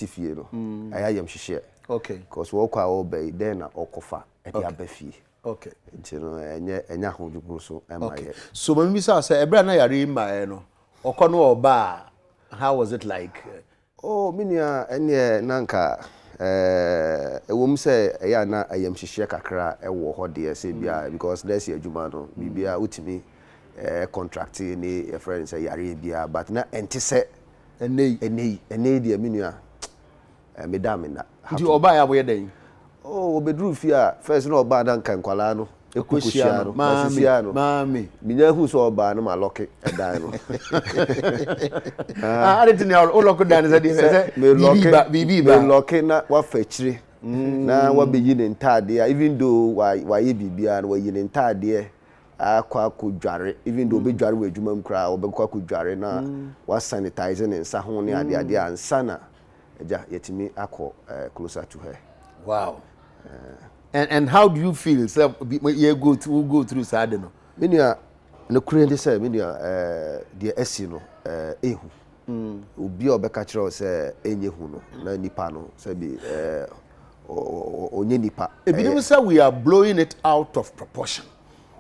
fie no aya yam hihye okay because wo kwa wo be then na okofa e dia ba fie okay nti no enya hodwuguru so okay so when we say ebra na yare ma no okọ no oba how was it like oh minia ene nanka ewom say eya na ayam hihye kakra ewo ho de say bia because there's adwuma no bibia utimi contract ni a friend say yare bia but na enti say enei de minia medam na di oba ya boye den oh obedru fi a first na oba na nkan kwala no ekoshia no mami minya hu so oba no ma lock edan no ah ade tin ya o lock dan say bibi ba lock na wa fachire na wa beyi ne ntade even though wa ye bibia na wa yi ne ntade akwa kudware even though be dware we adwuma mkra obekwa kudware na wa sanitize ne nsa ho ne ade ansa na eja yetimi akọ closer to her. Wow. And how do you feel? So you go through sad no. Minia no kure say minia the esi no ehu. Obi obeka kire say enye hu no na nipa no say be onye nipa. Ebinim say we are blowing it out of proportion.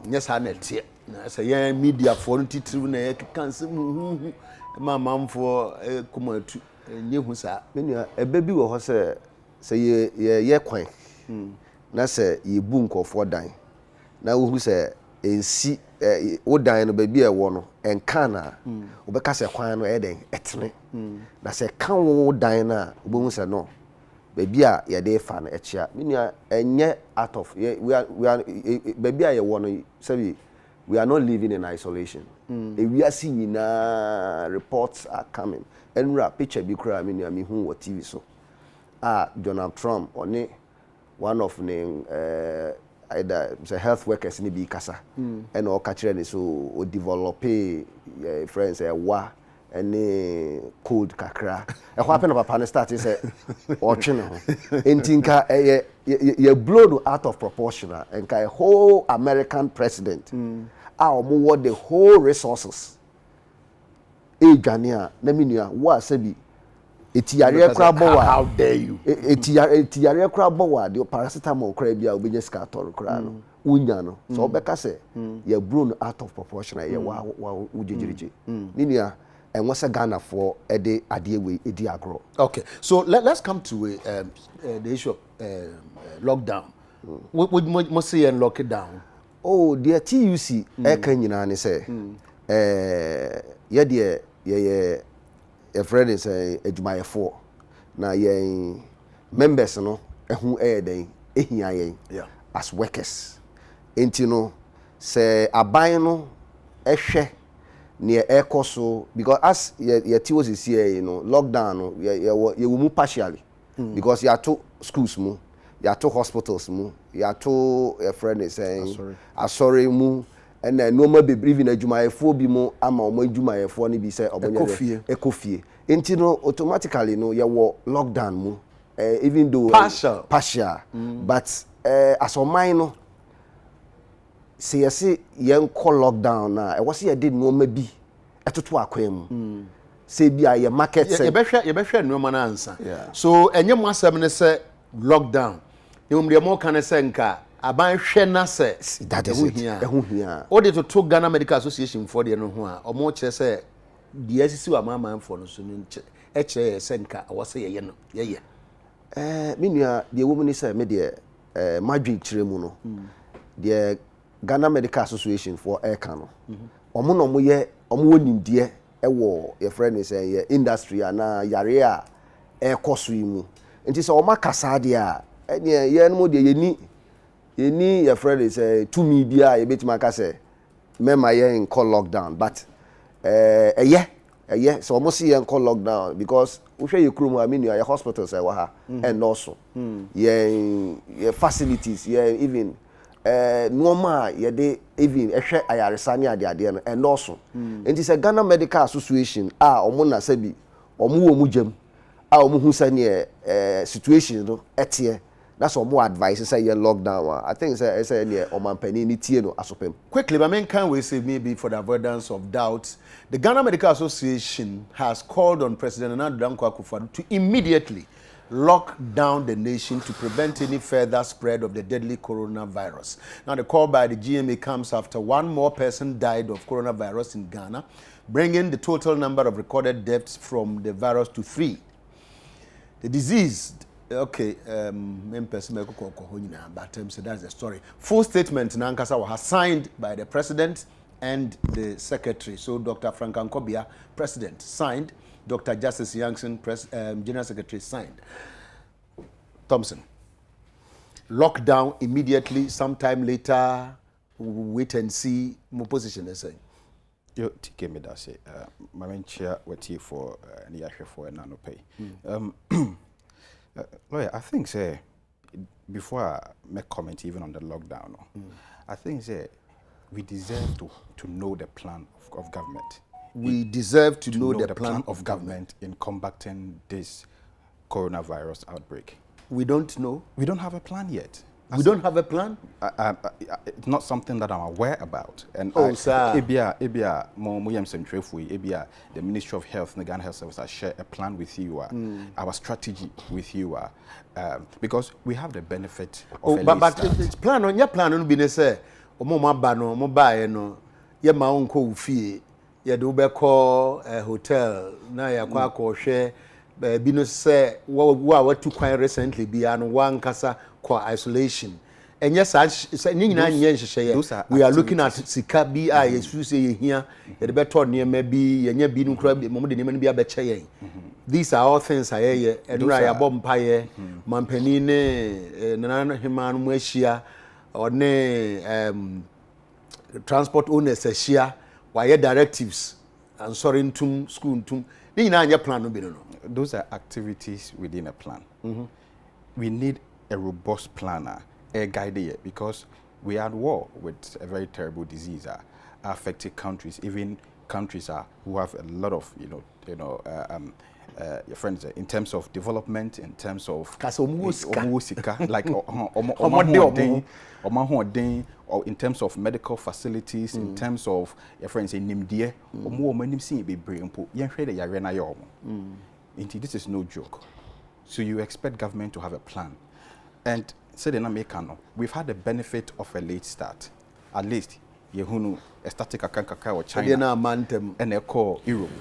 Yes, I net here. Say yeah media for titru na kan se hu mamam for komatu enye hu sa. Minia ebe bi wo ho say ye kwan. Na se yebu nkofo dan na wo hu se ensi wo dan no ba bi e wo no enka na wo beka se kwan no e den etene na se kan wo dan na wo hu se no ba bi a ye de fa na echia minia enye out of we are ba bi a ye wo no say we are not living in isolation we are seeing reports are coming enra picture bi kura minia mi hu wo TV so Donald Trump oni one of the either health workers ni bi kasa and o ka kire ni so o develop friends wa any code kakra e ho happen papa no start say o twe ne ho entinka ye blow out of proportion and a whole American president omo the whole resources dwane na menua wo asabi etiyare kra bowa how dare you etiyare kra bowa the paracetamol kra bia obenya skator kra no unya no so obeka se ye blown out of proportion ye wa ujejirije ninia enwo se Ghana for ede ade we edi agro. Okay, so let's come to the issue of lockdown. We must say lock it down. Oh, the TUC kan nyina ne se ye de ye a friend is adwumayefo na ye members no ehu den ehia yen as workers enti no se aban no ehwe ne ekoso because as ye ti was here no lockdown no ye mu partially because ya to schools mu ya to hospitals mu ya to a friend is saying sorry mu and no more be breathing adwumayefo bi mu ama o adwumayefo ni bi say obonye ekofie enti no automatically no ye wo lockdown mu even though partial but as o mine no say yes ye call lockdown na e was ye did no ma bi etoto akwam mu say bi a ye market say ye behwe no ma na ansa so enye mo asem ne say lockdown yom de mo kan say nka aban hwe na say that is ehu hia o de to Ghana Medical Association for de no ho a o mo kire say the SC wa mama for no so no e kire say nka wo say ye no ye menua de wo ni say me de madwi kire mu no de Ghana Medical Association for airca no omo no mo ye omo wonimdie e wo your friend is say industry na yare a e koso yi mu nti say o makasa de a ye no mo de ye ni your friend is to me bia ye betima ka say mema ye in call lockdown but so almost see call lockdown because we share your crew I mean your hospitals wa ha and also your facilities even normal ye dey even ehwe ayaresani ade no and also and it's a Ghana Medical Association omo na sabi omo wo mu jam omo hu sane situation no etie That's what more advice say you lockdown. I think it's a near or man penny ni tie no asopem. Quickly, but can we say maybe for the avoidance of doubt, the Ghana Medical Association has called on President Nana Dankwa Akufo-Addo to immediately lock down the nation to prevent any further spread of the deadly coronavirus. Now, the call by the GMA comes after one more person died of coronavirus in Ghana, bringing the total number of recorded deaths from the virus to 3. The disease, okay, but so that's the story. Full statement Nankasa was signed by the president and the secretary. So Dr. Frank Ankobia, president, signed. Dr. Justice Youngson, general secretary, signed. Thompson, lockdown immediately, sometime later, wait and see. My position is saying. You take me that say, my main chair what here for the actual for an annual pay. Lawyer, I think say before I make comment even on the lockdown, I think say we deserve to know the plan of government. We deserve to know the plan of government in combating this coronavirus outbreak. We don't know. We don't have a plan yet. We don't have a plan? It's not something that I'm aware about. And sir. the Ministry of Health and the Ghana Health Service has shared a plan with you, our strategy with you, because we have the benefit of a late but start. it's plan on your plan on be say ye ma unko fie ye do be call a hotel na ya kwa ko hwe bi no say wo tu kwan recently bi an wan kasa kwa isolation and yes we are looking at sika bi a yesu say ye hia ye de beto niam bi ye nya bi no kura mo de niam bi abeche yen. These are all things I hear and ya bom paye mampani ne nana hema no ahia or ne transport owners ahia why directives and sorry ntum school ntum ni na anya plan no bi no. Those are activities within a plan. We need a robust planner, a guide here, because we are at war with a very terrible disease affecting countries, even countries who have a lot of your friends in terms of development, in terms of like or in terms of medical facilities, in terms of your friends in Nimdie, this is no joke. So you expect government to have a plan. And say we've had the benefit of a late start. At least yehunu a static kakanka or China and a core Europe.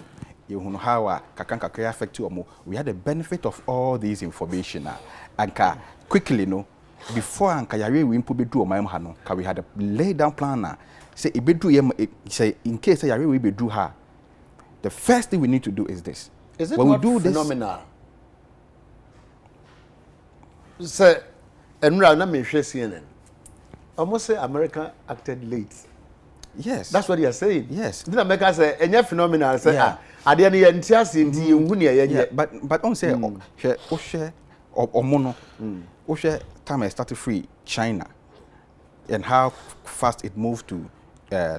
Yehunu how kakanka affect you. We had the benefit of all these information. And quickly before Ankayari we put bedru my we had a lay down plan. Say say in case Yari we bedru her. The first thing we need to do is this. Is it when we do phenomenal? Say and now me share CNN. Almost say America acted late. Yes. That's what you are saying. Yes. Did America say any phenomenal say at the end of the but on say or mono time I started free China and how fast it moved to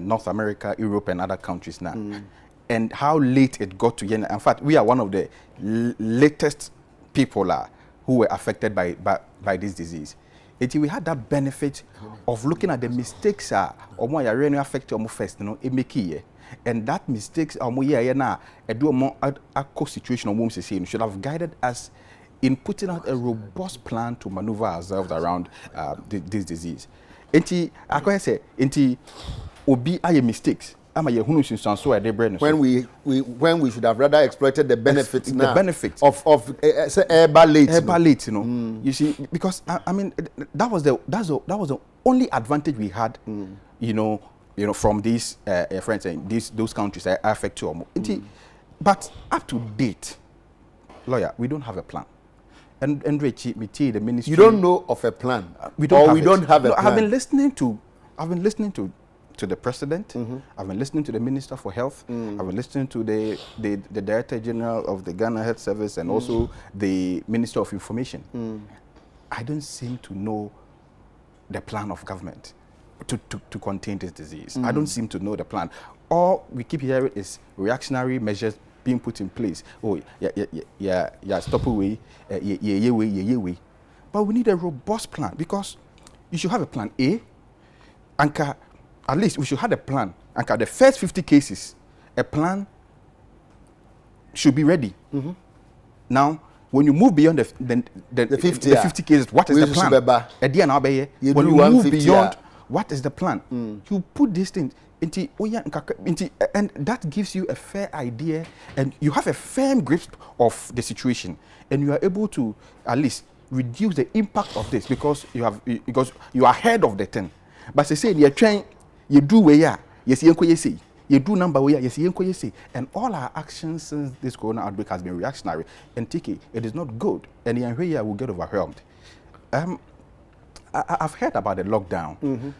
North America, Europe and other countries now. And how late it got to Yen. In fact, we are one of the latest people who were affected by this disease. We had that benefit of looking at the mistakes or more really affect you first, it make it. And that mistakes are more now a do more a situation of should have guided us in putting out a robust plan to maneuver ourselves around this disease. I can say obi aye mistakes. When we should have rather exploited the benefits now. The benefits of late, You see, because I mean that was the only advantage we had, from these friends and those countries that affect you. But up to date, lawyer, we don't have a plan. And the ministry. You don't know of a plan. We don't have a plan. I've been listening to the president. I've been listening to the Minister for Health. I've been listening to the Director General of the Ghana Health Service and also the Minister of Information. I don't seem to know the plan of government to contain this disease. I don't seem to know the plan. All we keep hearing is reactionary measures being put in place. Oh, yeah, stop away, yeah. But we need a robust plan, because you should have a plan A, and at least we should have a plan. And the first 50 cases, a plan should be ready. Now, when you move beyond the 50 cases, what is the plan? When you move beyond, what is the plan? You put these things into, and that gives you a fair idea, and you have a firm grip of the situation, and you are able to at least reduce the impact of this, because you are ahead of the thing. But they say you're trying, you do where yes, you say. You do number where yes, you say, and all our actions since this corona outbreak has been reactionary. And Tiki, it is not good, and the area will get overwhelmed. I've heard about the lockdown.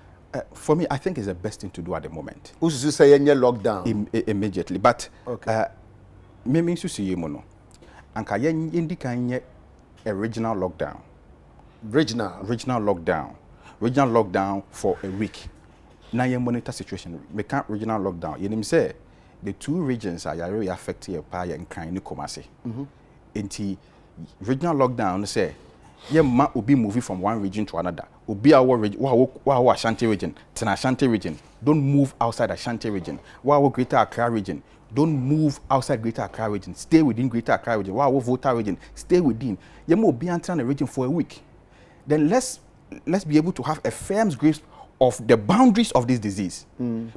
For me, I think it's the best thing to do at the moment. Who's you say lockdown immediately? But me means to see you mono. And kayen indicate a regional lockdown. Regional lockdown for a week. Now you monitor situation. We can't regional lockdown. You know say the two regions are really affected by and kind of commerce. Into regional lockdown say yeah ma will be moving from one region to another. Will be our Ashanti region, to Ashanti region. Don't move outside Ashanti region. Our Greater Accra region. Don't move outside Greater Accra region. Stay within Greater Accra region. Our Volta region. Stay within. You will be entering the region for a week. Then let's be able to have a firm grasp of the boundaries of this disease.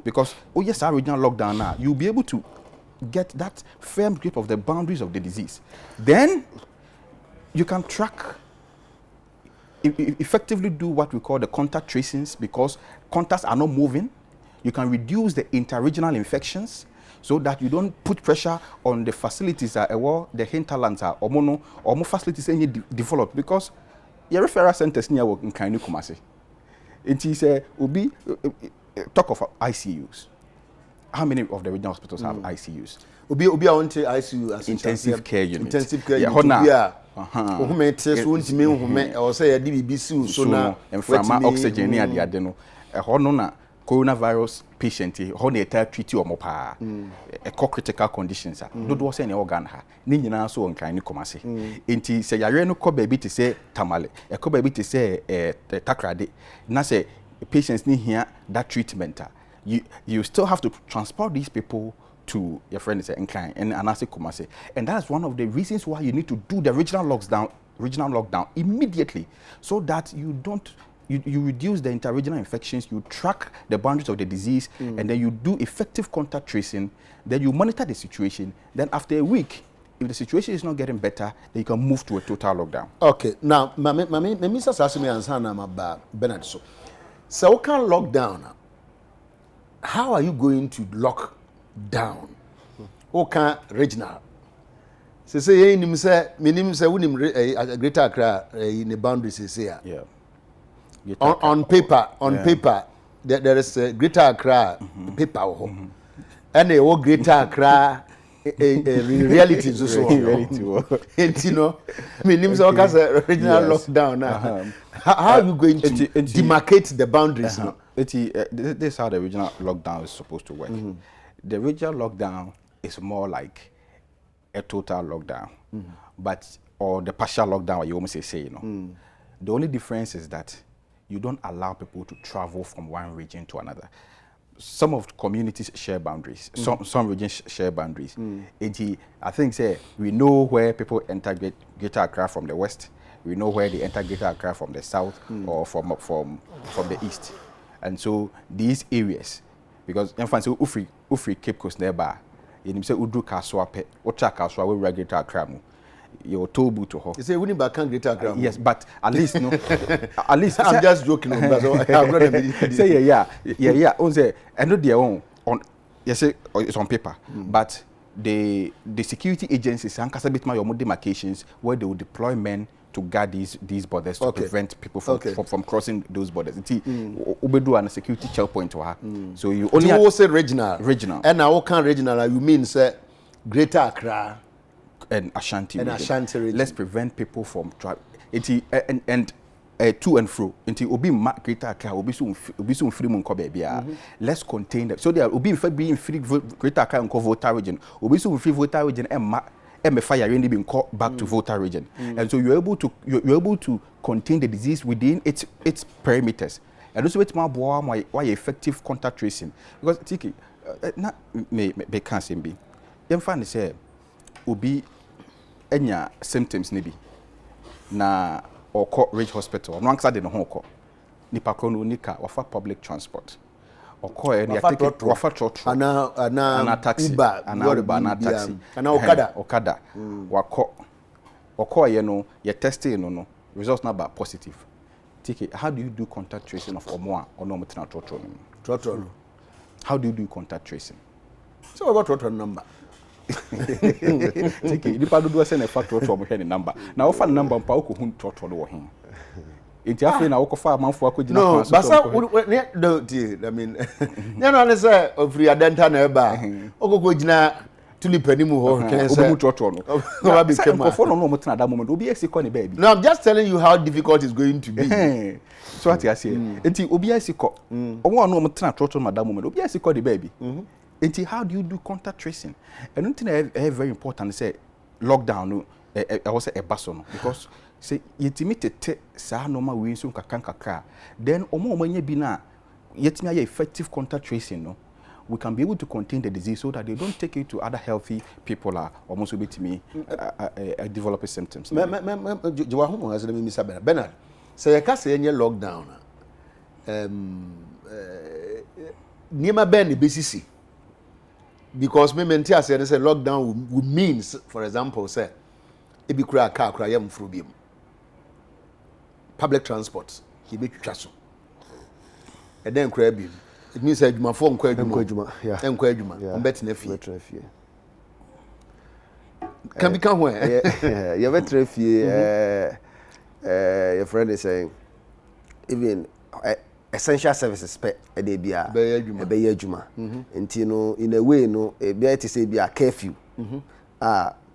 Because, yes, our regional lockdown now, you'll be able to get that firm grip of the boundaries of the disease. Then you can track, effectively do what we call the contact tracings, because contacts are not moving. You can reduce the interregional infections so that you don't put pressure on the facilities that the hinterlands are or more facilities any developed, because your referral centers near work in Kainu Kumasi. It is Ubi talk of ICUs. How many of the regional hospitals have ICUs? Ubi on ICU as intensive care unit. Intensive care unit. Or say a DBC so now and from oxygen near the adeno. A honona coronavirus patient, honey treat you or mopa. A critical conditions. Don't was any organ ha. Nina so on kind of commerce. Inti say Yareno ko baby to say tamale. A ko baby to say takrade. Na say patients need here that treatment. You still have to transport these people to your friend is inclined and anase kumase, and that's one of the reasons why you need to do the regional lockdown immediately, so that you reduce the interregional infections, you track the boundaries of the disease, and then you do effective contact tracing. Then you monitor the situation. Then after a week, if the situation is not getting better, then you can move to a total lockdown. Okay, now, Mr. Sasimi Ansana Maba Bernard, so what kind of lockdown? How are you going to lock down? What kind regional? Say him say minim say unim Greater Accra in the boundaries here. Yeah. On paper, there is a Greater Accra paper. And they all Greater Accra reality so. And you know, minim say what regional lockdown now. How are you going to demarcate the boundaries? This is how the regional lockdown is supposed to work. The regional lockdown is more like a total lockdown, or the partial lockdown, you almost say, you know. The only difference is that you don't allow people to travel from one region to another. Some of the communities share boundaries. Some regions share boundaries. I think we know where people enter Greater Accra from the west. We know where they enter Greater Accra from the south or from the east. And so these areas, because in fact, Ufri Cape Coast nearby, you say Udu Kaswa Pe, Ocha Kaswa, we regulate Accra. You're told to her. You say we back Greater Accra. Yes, but at least no. At least I'm just joking. Say yeah. On say I know their own on. Yes, it's on paper, but the security agencies and Kasabitma your demarcations where they will deploy men to guard these borders to prevent people from crossing those borders. Ubedu and a security checkpoint to her. So you only say regional. And now what kind regional you mean say Greater Accra and Ashanti region. Let's prevent people from travel. And to and fro. Until Obi Greater Accra, Obi soon free monko baby. Let's contain them. So there will be being free Greater Accra and Volta region. Obi soon free Volta region and fire really being called back to Volta region. And so you're able to contain the disease within its perimeters. And also it's more why effective contact tracing. Because Tiki, not me can't say be. You find say ubi enya symptoms maybe na or call Ridge Hospital. No answer the home nipa kono nika wafa public transport. Or call any wafa trotro ana taxi Uber ana taxi ana okada wako or you know you testing no results not bad positive. Take it. How do you do contact tracing of omoa or no metina trotro? How do you do contact tracing? So about trotro number. Take it. Nipa do send a factor to omo the number. Now offer number mpa ko hun trotro do hin. Enti afi na wo fa amanfo akogina no basa no I mean no say ofri adenta na eba okogina tulipani mu ho obu trotro no no be kema for no mo tena da moment obi esiko ne baby. No, I'm just telling you how difficult it's going to be. So what you say enti obi esiko omo no mo tena trotro madam moment obi esiko the baby. Enti how do you do contact tracing? And one thing very important say lockdown no I was a baso no because say yetimi tete sa normal we so kakra then omo nya bi na yetimi aye effective contact tracing no we can be able to contain the disease so that they don't take it to other healthy people are almost able to develop symptoms. Jiwa homo as me Mr. Bernard say you say any lockdown niema ben the BCC because me mentia say lockdown would means for example say e bi kura car kura yam fro biem public transport he be twitwa so e den kura biem. It means that my phone Nkwadwuma, yeah. Nkwadwuma. On bet na fie. Can Can become where? Yeah, you better fie. Your friend is saying even essential services pe e dey bia e be adwuma. Nti no in a way no e be to say bia curfew.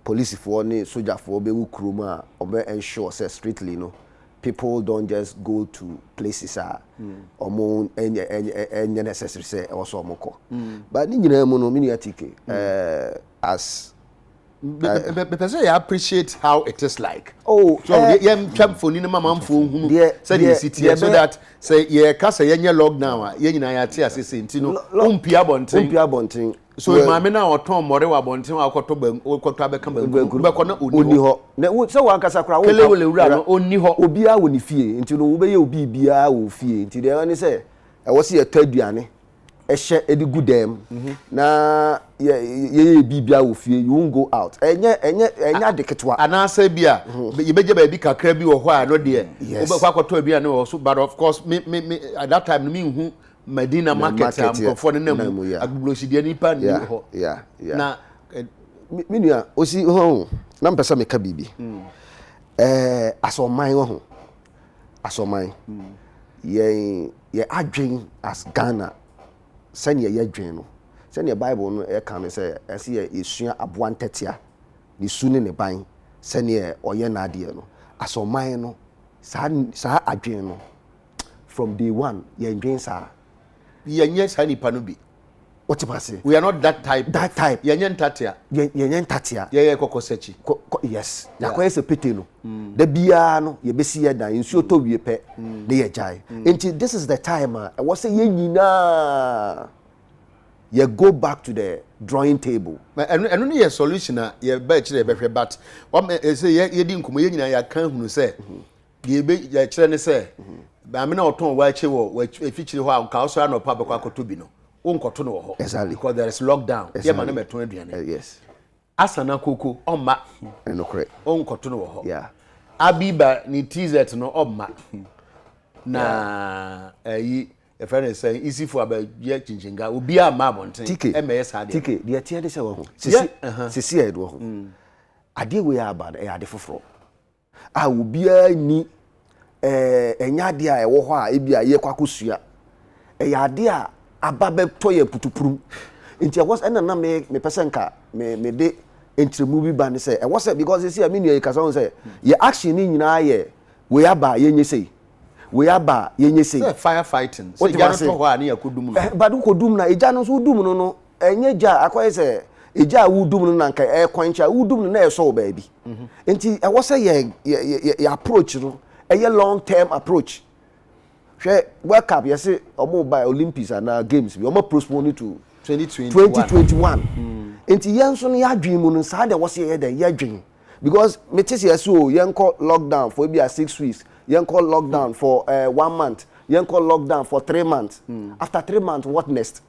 Police for ni soldier for be wukrum a obe ensure say strictly no people don't just go to places omo any necessary say also omoko but ni nyina mu no mini atike as because I appreciate how it is like so yem twam phone ni mama mfo hunu say the city so that say ye ka say yenye lockdown ye nyina ya te asese ntino ompia bonten so maame na oton more wa bonten akoto abeka be na oni ho na so wan kasa kra wo kele wura no oni ho obi a wo ni fie ntino wo be ye obi bia wo fie nti de ani say e wo se ye taduane ehye edigu dem na ye bibia wo fie you won't go out enya deketwa anasa bia ye beje ba bi kakra bi wo ho a no de wo be kwa akoto bia no so but of course me at that time me hu Medina market am for the name agbulosidi nipa ni ho na me nua osi ho na mpesa me ka bibi asoman ho asoman ye adwen as Ghana sanya ye adwen no sanya Bible no e kan say ese ye esua aboantetia ni suni ne ban sanya oye na ade no asoman no sa adwen no from day one ye adwen sa yenye sa nipa no bi what you say we are not that type yenye ntatia ye kokosechi yes na kwa ese pete no da bia no ye besi ye dan nsuo to wie pe na ye jai enti this is the time I was say ye nyina ye go back to the drawing table eno no ye solution ye ba kire be hwe but say ye di nkomo ye nyina ya kan hunu say ye be ye kire ne say ba me na oton wa ache wo efichire ho a ka so anopa be kwa koto bi no wonkoto no ho exactly because there is lockdown ye ma na meton aduane yes asana koko omma no correct wonkoto no ho yeah abiba ni tz no omma na yi e friend say easy for about ye chinchinga obi a ma bonten e me yes ade tike de tie de se wo ho sisi e do ho ade we aba e ade foforo obi a ni enya de a ewo ho a e bia ye kwakosua e ya de a aba be toye putupuru nti was na me pesenka me de entremu bi ba ne say e was because you see I mean you ka so say ye action ni nyina ye we aba ye nyesei we aba ye nyesei fire fighting so ya no to ho a ne yakodum no ba do kodum na eja no so dum no enye ja akoye say eja wudum no nanka e kwancha wudum no na e so baby enti e wo say ye approach no a long term approach. World Cup, you say, or by Olympics and games, we almost postponed to 2021. Enti Yanson ya dream on side was here the year dream. Because Metis so young call lockdown for maybe 6 weeks, young call lockdown for 1 month, young call lockdown for 3 months. After 3 months, what next?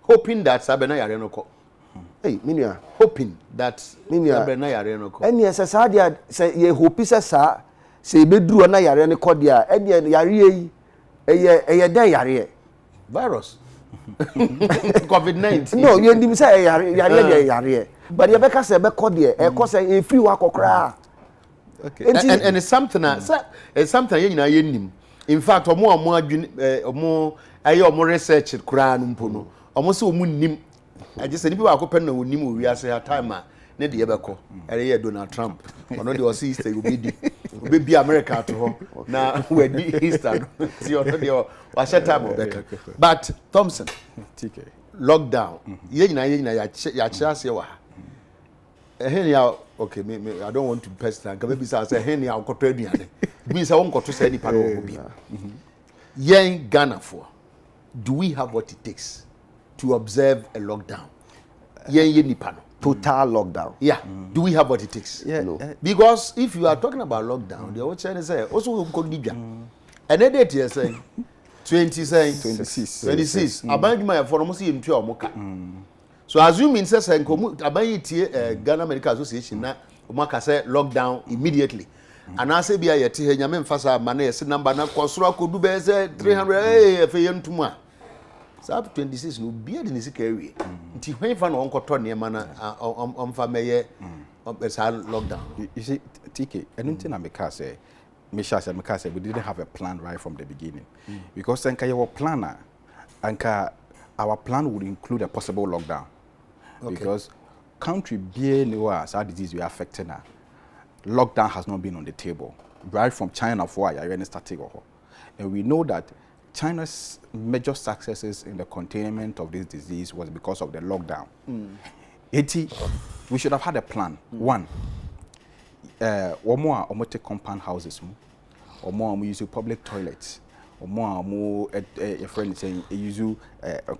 Hoping that Sabena Yarenoko. Hey, Minia. Hoping that Sabena Yarenoko. And yes, as I say, ye hope is a sa. Say bedru na yare ne kodia e de yare yi eye da yare virus COVID-19 no you ndim say yare de yare but you be ka say be kodia e ko say e free wa kokra. Okay, and it's something it's something you na nim. In fact omo adwin omo aye omo research kura no mpo no omo say omo nim I just say people akopɛ na onim o wi ase ha time ne de yebeko ere Donald Trump ono de o see stay obi be America to ho na we di Easter see ono de o wa set time obeka but Thompson TK lockdown ye nyina ya kira se wa hen ya okay me I don't want to personal ka be say hen ya okoto aduane bi say won koto say nipa no obi yen Ghana for do we have what it takes to observe a lockdown yen nipa no Total lockdown. Yeah. Do we have what it takes? Yeah. No. Because if you are talking about lockdown, the old Chinese say also we could Libya. And then they say 26. Abangi my for almost in pure moka. So assuming says abangi Ghana Medical Association na moka say lockdown immediately. And I say be a yeti nyame mfasa mane se number na kwasoro akodu be say 300 efe yentuma. So up 26 no be the nisika area. Nti when fa no onkoto ne ma na omfa meye lockdown. You see TK anything I make say Misha said we didn't have a plan right from the beginning. Because then your planner and our plan would include a possible lockdown. Okay. Because country being our disease we are affecting now. Lockdown has not been on the table. Right from China for a starting. And we know that China's major successes in the containment of this disease was because of the lockdown. We should have had a plan. One, or take compound houses, or more use public toilets, or more a friend saying use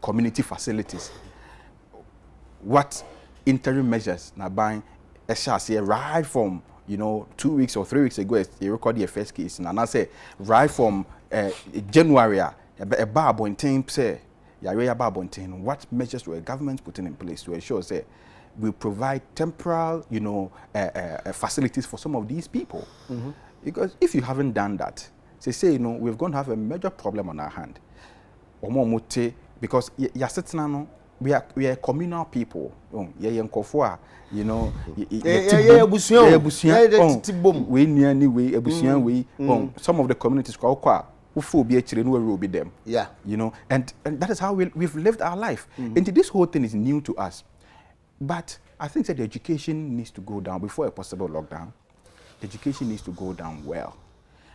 community facilities. What interim measures now buying a chassis right from 2 weeks or 3 weeks ago, you record the first case, and I say right from January, a barbontain say, what measures were government putting in place to ensure say we provide temporal, facilities for some of these people? Because if you haven't done that, say we're going to have a major problem on our hand. Because we are communal people. Some of the communities will be them. Yeah. And that is how we've lived our life. And this whole thing is new to us. But I think that the education needs to go down before a possible lockdown. The education needs to go down well.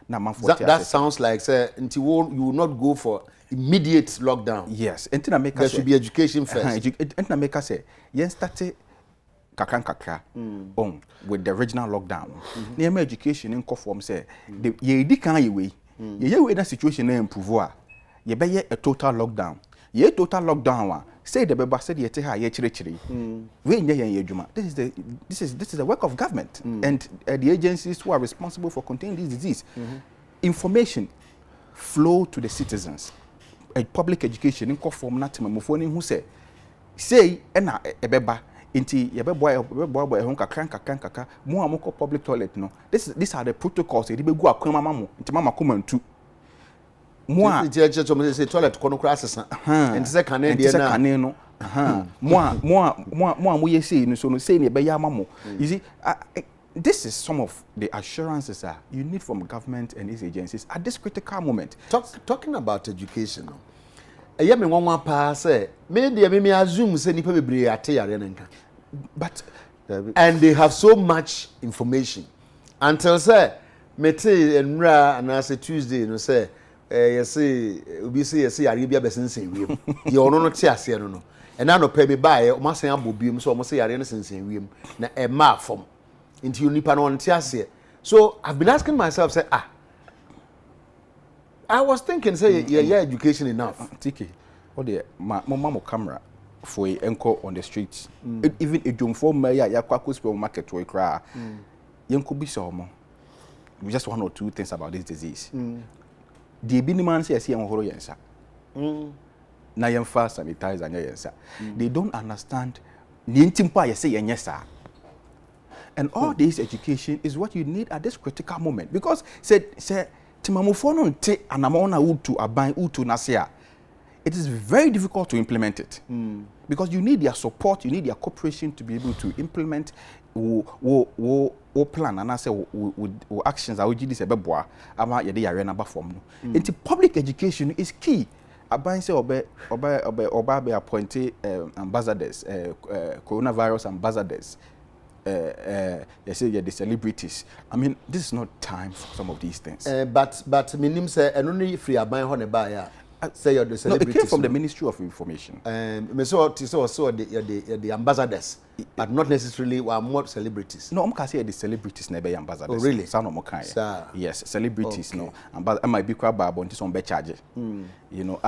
Now, that sounds like you will not go for immediate lockdown. Yes. There should be education first. And make us say, yes, started kakra with the original lockdown. Near education in conform say, ye can you way. Ye that situation improve. Ye be a total lockdown. Ye total lockdown. Say the baby said ye take ye chiri. We this is the work of government and the agencies who are responsible for containing this disease. Information flow to the citizens. A public education in conform natima mufoni who say ena ebeba inti yebeboy ehon kakra mo amoko public toilet no. These are the protocols e be gu akwan mama inti mama komantu. Mo a say toilet kono kra asesa and say kane no mo yesi no so no say ne be ya mamo. You see this is some of the assurances that you need from government and these agencies at this critical moment. Talking about education, I me one pa say me assume say nipa bebre ate yare nka. But and they have so much information until say mete enra and say Tuesday no say you say obi say yare bia besense wiem. Ye ono no te ase no. and now no pay me buy o masan abobium so o say yare no sensen wiem na e ma fom nti onipa no nte ase. So I've been asking myself, say, I was thinking, say, yeah, education enough. Tiki, what the mama camera for a anchor on the streets. Even a jump for me, ya kwakus market to a cry. Young could be so. Just one or two things about this disease. The Biniman says here on Horoyensa. Na young fast sanitize and yes, they don't understand. Nintimpa, you say, yes, sir. And all this education is what you need at this critical moment. Because say timamufono nte anamona utu aban utu nasia. It is very difficult to implement it. Because you need their support, you need their cooperation to be able to implement plan and I say actions that we do this ebeboa ama yede yare na ba form no. Into public education is key. Aban say oba be appointed ambassadors, coronavirus ambassadors. They say the celebrities. I mean, this is not time for some of these things. But minim say only free aban ho ne ba ya. Say you're the celebrities. No, it came from the Ministry of Information. Me so the ambassadors, but not necessarily more celebrities. No, I'm can say the celebrities never ambassadors. Oh, really? Some of yes, celebrities. Okay. No, but I might be quite bad on this on be charge. You know,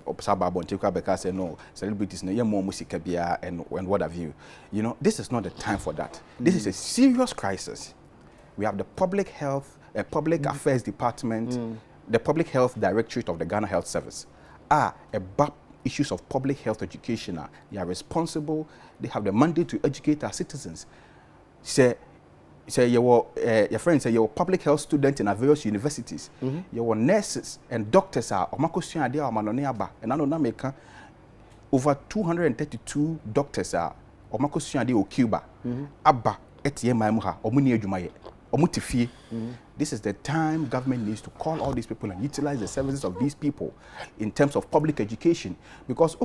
observe because say no celebrities no more music and what have you. You know, this is not the time for that. This is a serious crisis. We have the public health, public affairs department. The Public Health Directorate of the Ghana Health Service about issues of public health education. They are responsible. They have the mandate to educate our citizens. Say your friends say your public health students in our various universities. Your nurses and doctors are and I know over 232 doctors are Cuba. Abba etiema omuni edumaye. This is the time government needs to call all these people and utilize the services of these people in terms of public education. Because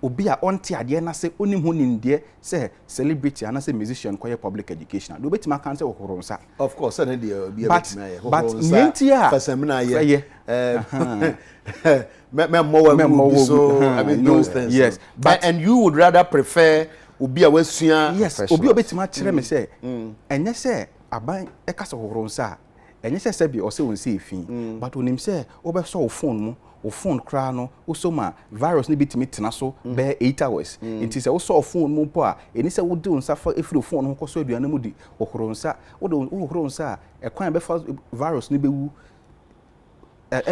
obia onti ade na se onim honim de say celebrity and say musician kweye public education. Do betima kan say okoronsa. Of course, and the but ntia for seminar here. So I mean those things. Yes, but and you would rather prefer obi a wasua. Yes, obi obetima kire me say enye say aban e kasa horonsa enye say se bi o se won se efin but onim say obeso o phone mu o phone kra no o so ma virus ni bitimi tena so be 8 hours nti say o so phone mu po a eni say wo de onsa fa efiri phone ho koso aduana mu di o horonsa wo de o horonsa e kwan be fa virus ni bewu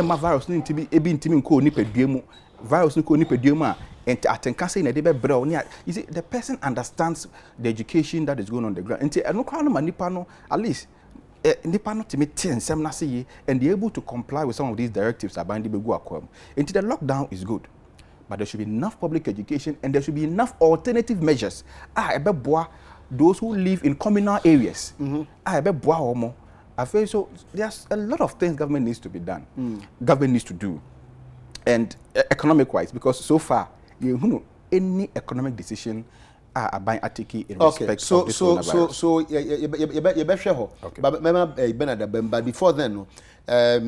ma virus ni ntimi ebi ntimi nko nipadua mu virus ni ko nipadua mu a and atenka say na dey be bro you see the person understands the education that is going on the ground and no kwa no manipa no at least nipa no timi ten sem na say and they able to comply with some of these directives about the begu akwam into the lockdown is good but there should be enough public education and there should be enough alternative measures ebeboa those who live in communal areas ebeboa omo I feel so there's a lot of things government needs to be done government needs to do and economic wise because so far you know any economic decision by Adekye in respect of this coronavirus. So you be share ho but but before then no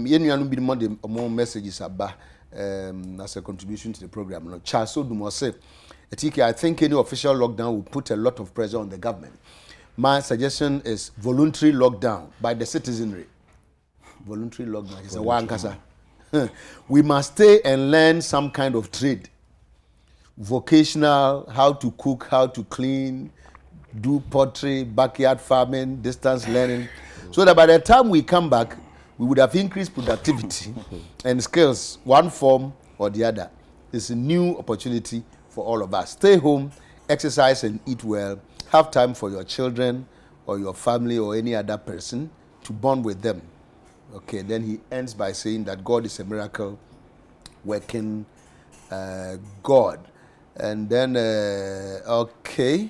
you know be more messages about as a contribution to the program no Charles Odumo say Adekye I think any official lockdown will put a lot of pressure on the government. My suggestion is voluntary lockdown by the citizenry. Voluntary lockdown is a wankasa. We must stay and learn some kind of trade. Vocational, how to cook, how to clean, do pottery, backyard farming, distance learning. So that by the time we come back, we would have increased productivity and skills, one form or the other. It's a new opportunity for all of us. Stay home, exercise and eat well. Have time for your children or your family or any other person to bond with them. Okay, then he ends by saying that God is a miracle working God. And then, okay,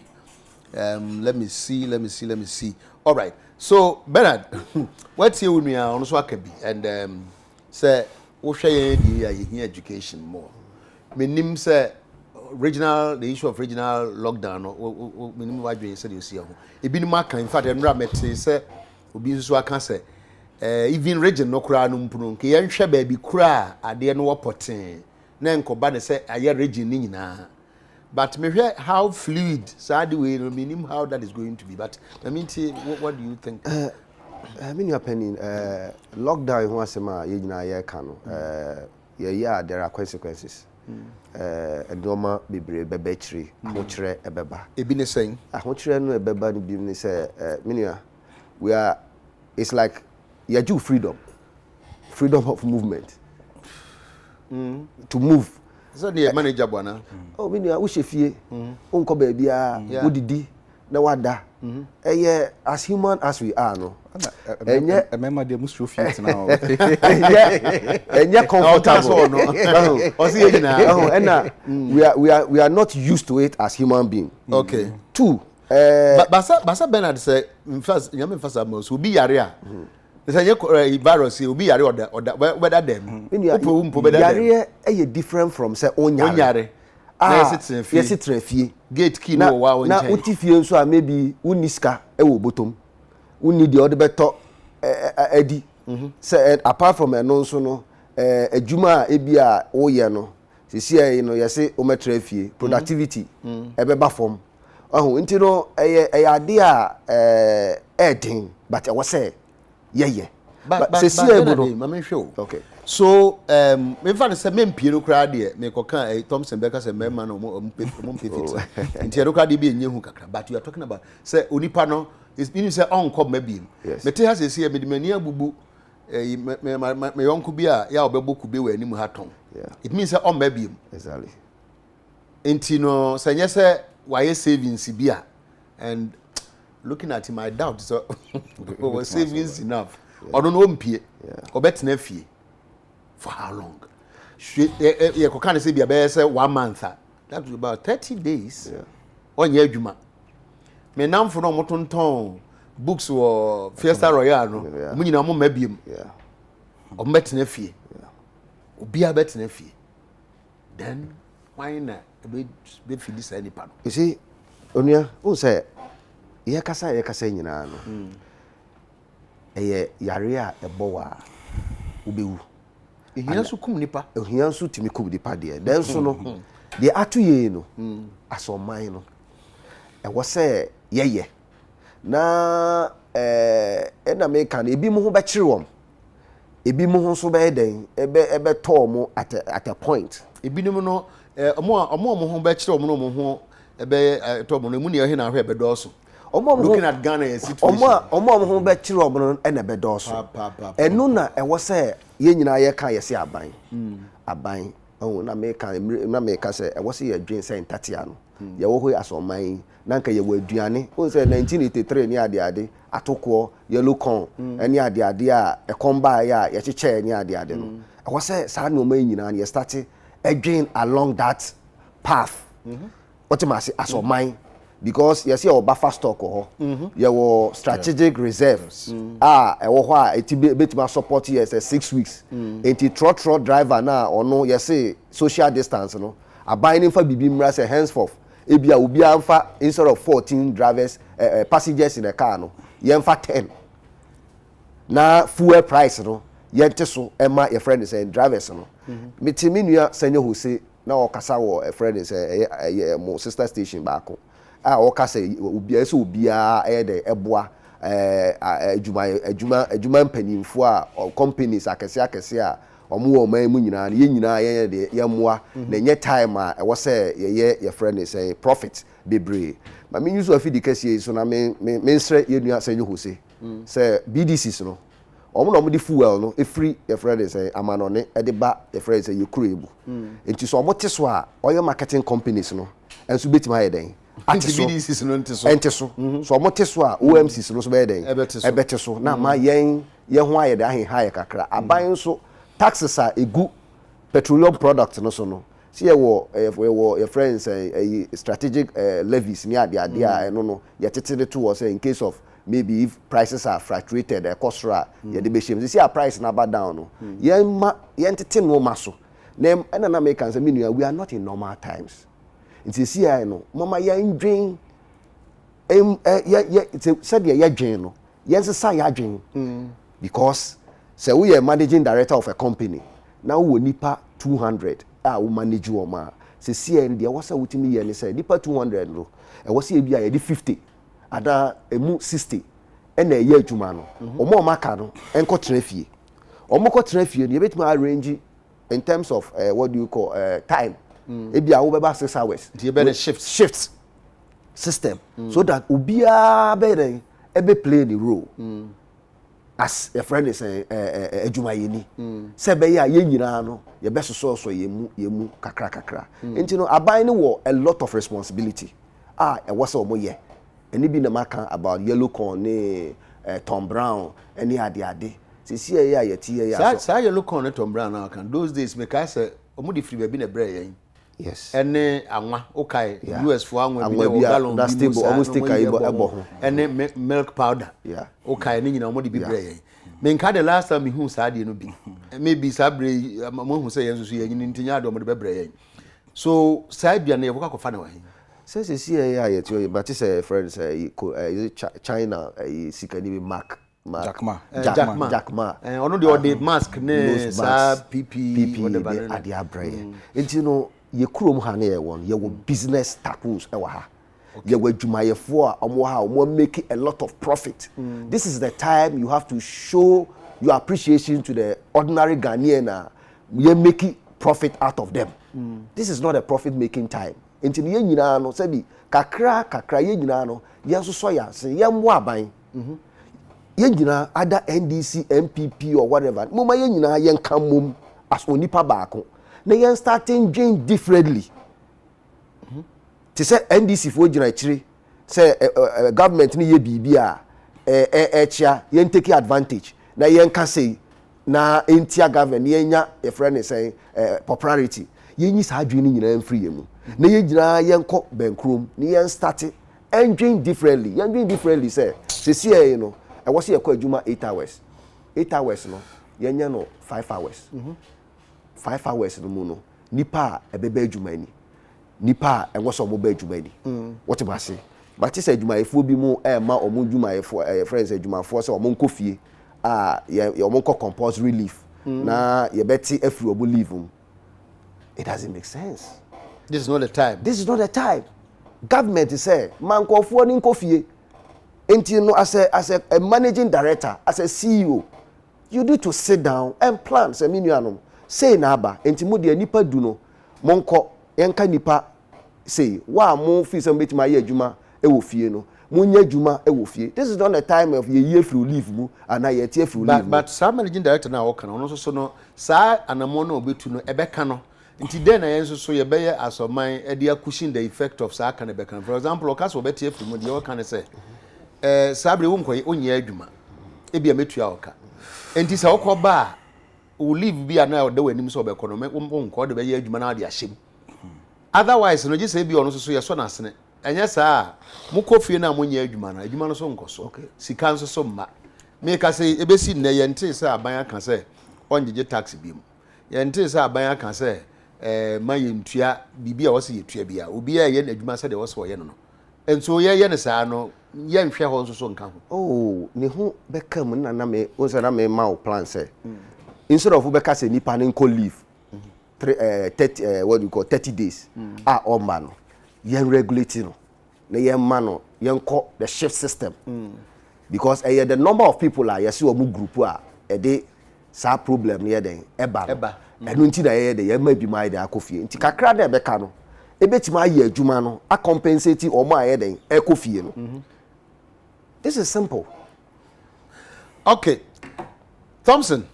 let me see. All right, so Bernard, what's here with me on Swakabi? And say, what share the education more? Minim say, the issue of regional lockdown, minim what you said you see. It been marker, in fact, and Ramet say, Obi so I can say. Even region no kura no mpuno nke yen hwe ba bi kura ade no wopoten na enkoba ne say aye region ni nyina. But me hear how fluid sad way no meaning how that is going to be. But I mean what do you think? I mean your opinion lockdown ho asema ye nyina ye ka no yeah there are consequences. Edoma bebre bebechiri ahochire ebeba. Ebi ne saying ahochire no ebeba ni bi ni say minia we are it's like you do freedom of movement. To move. So the manager bwana. Oh minia wo shefie onko ba bia wo didi na wada. As human as we are no. Enye emema de musu fit now. Enye comfortable no. We are not used to it as human being. Okay. Two. Basa Bernard say in fact nyame fasa mo so bi yare a. Say virus obi yare or whether them. Yare e different from say onyare. Yes it refie. Gate key no wa on na utifie nso a maybe uniska e wo bottom. Uni the other better edi say apart from eno nso no adwuma ebia wo ye no sisi e no ye say o metra fie productivity ebeba form nti no ade a edin but e wo say ye but sisi e bodo mama hwe okay so me fa say me mpie no kra de me koka Thompson Becker say me man no mo mpefit nti e kra de bi enye hu kakra but you are talking about say onipa no it's been say on come maybe me te has say me de mani abubu me yonku bi a ya obeboku be wani mu haton it means say on maybe exactly enti no say nye say why savings bi a and looking at him I doubt so was savings enough odo no mpie obetena fie for how long ye ko kan say bia be say 1 month that was about 30 days onye adwuma me namfo no motonton books wo Fiesta Royal no mu nyina mo mabiem o betena fie obi a betena fie then why na be feel this any pan you see onua who say ye kasa nyina no eye yare a ebowa ubewu ehianso kum nipa ehianso timi kum nipa de den so no de atoye no asoman no e wo say yeye na na me kan ebi mo ho be kire wom ebi mo ho so be den ebe to mo at a point ebi no no omo ho be kire wom no mo ho ebe to mo no mu ne he na hwe be do so looking at Ghana situation omo ho be kire wom no na be do so enu na e wo say ye nyina ye kan ye se aban aban na me kan say e wo say ye dwen say ntatia no ye wo ho asoman na nka ye wo aduane o say 1983 ni ade atoko yellow corn ani ade a e komba ya ye cheche ni ade no e wo say sa no man nyina na ye start adwen along that path what am I say asoman because you see our buffer stock your strategic reserves e wo ho a betima support yes 6 weeks enti trot driver na ono you see social distance no aban ni fa bibi mra say henceforth ebia obi anfa instead of 14 drivers passengers in the car no yemfa 10 na fuel price no yente so ema your friend say drivers no mitimi nua sanyo hose na okasa wo a friend say mo sister station baako okasa obi so obia de eboa adwuma mpanimfo a companies akese a omo wo man mu nyina ye nyina ye de yemmoa na nye time a wo say ye your friend say profit bebre ma me use of the case so na me nsre ye nua sanyo hose say BDCs no omo no de fuel no e free your friend say amanone e de ba your friend say yekurebu enti so omo te so a oyo marketing companies no enso betima ye den BDCs no ente so so omo te so a OMCs no so be den ebete so na ma ye ho aye de ahen haye kakra aban so taxes are egu petroleum products no so no see your friends say strategic levies ni ade a no ye tete to was in case of maybe if prices are fluctuated cost ra ye de be shame see our price na ba down no ye tete no maso na make can say we are not in normal times nti see I no mama ye ndwen said ye dwen no yes say ya dwen because say we are managing director of a company now we nipa 200 a wo manage wo ma se CN dia wasa wutimi ye ne say nipa 200 no e wasa e bia ye di 50 ada emu 60 ena ye adwuma no omo maka no enko trafie omo ko trafie no ye betima arrange in terms of what do you call time e bia wo beba 6 hours the be shifts system so that obia be then e be play the role as a friend is adwuma yeni se be ya ye nyina no ye be so yemu kakra enti no aban no wo a lot of responsibility e was omo ye eni bi na maka about yellow corn ne Tom Brown any ade se see ya yeti ya so yellow corn ne Tom Brown now can those days make I say omo di free be na bre yen yes ene anwa okay US for anwa bi ne gallon that stable almost take ebo ho ene milk powder yeah okay ne nyina omo di bi bre yen me nka the last time me hu saade no bi maybe sabre mo hu say yenso yen ntinya ade omo di be bre yen so saibia na ye boka kofa na wa say see ya yeti but say friend say China sikani bi Jack Ma ono the mask ne sa PP whatever ade abraye enti no ye kurom ha na ye won ye wo business tackles e wa ha ye wo adwumayefo a omo ha omo make a lot of profit this is the time you have to show your appreciation to the ordinary Ghanaian ye make profit out of them this is not a profit making time enti ye nyina no say bi kakra ye nyina no ye so so ya se ye mmo aban ye nyina other NDC MPP or whatever moma ye nyina ye nka mom as onipa baako na ye starting doing differently ti say NDC fo gyina chiri say government ni ye bibia chia ye take advantage na ye nka say na entia government ye nya e friend say popularity ye nyi sa adwene nyina free ye mu na ye gyina ye nko bankrom ni ye start and doing differently say see you know I was here kwa juma 8 hours 8 hours no yenya no 5 hours 5 hours no mu no nipa ebebe adwuma ni nipa enwo so mo ba adwuma ni what ba say but say adwuma efo bi mu ma omo adwuma efo friends adwuma fo say omo nko fie ye omo nko compulsory leave na ye beti afri omo leave it doesn't make sense. This is not the time government say man ko fo ni nko fie enti no as a managing director, as a CEO, you need to sit down and plan. Say minuanom, say na aba. Enti mo de nipa du no, monko yenka nipa say wa mo fi some bit my adwuma e wo fie no. Mo nya adwuma e wo fie. This is not the time of ye free leave mu and ye tie free leave. But some managing director na work no so no sa anamo na obetu no ebeka no. Nti den na yenso so ye beye asoman e dey cushion the effect of sa kan ebeka. For example, okas obetie free mu de o kan say sabre wo nkoy onye adwuma e bia metua oka enti se okoba o leave bia na de wanim so obekọ no wo nko de be ye adwuma na de ahyem otherwise no gise bia ono so ye so na asene enye saa mo kofie na mo nye adwuma na adwuma no so nkoso sika nso so mma me ka se ebesi nne ye nte se aban aka se onjeje tax bi mu ye nte se aban aka se ma ye ntua bibia wo se ye tua bia obi a ye na adwuma se de wo so ye no enso ye ne saa no ye nhwe ho so nka ho ne ho bekam na me onse na me ma o plan say instead of beka say nipa ne nko leave 30 what do you call 30 days all man ye regulate no na ye man no ye nko the shift system because the number of people are yes omu group e dey sa problem ne den eba enu nti na ye dey ye ma bi mai dey akofie nti kakra na beka no ebetima aye adwuma no a compensate omo aye den ekofie no this is simple. Okay. Thompson.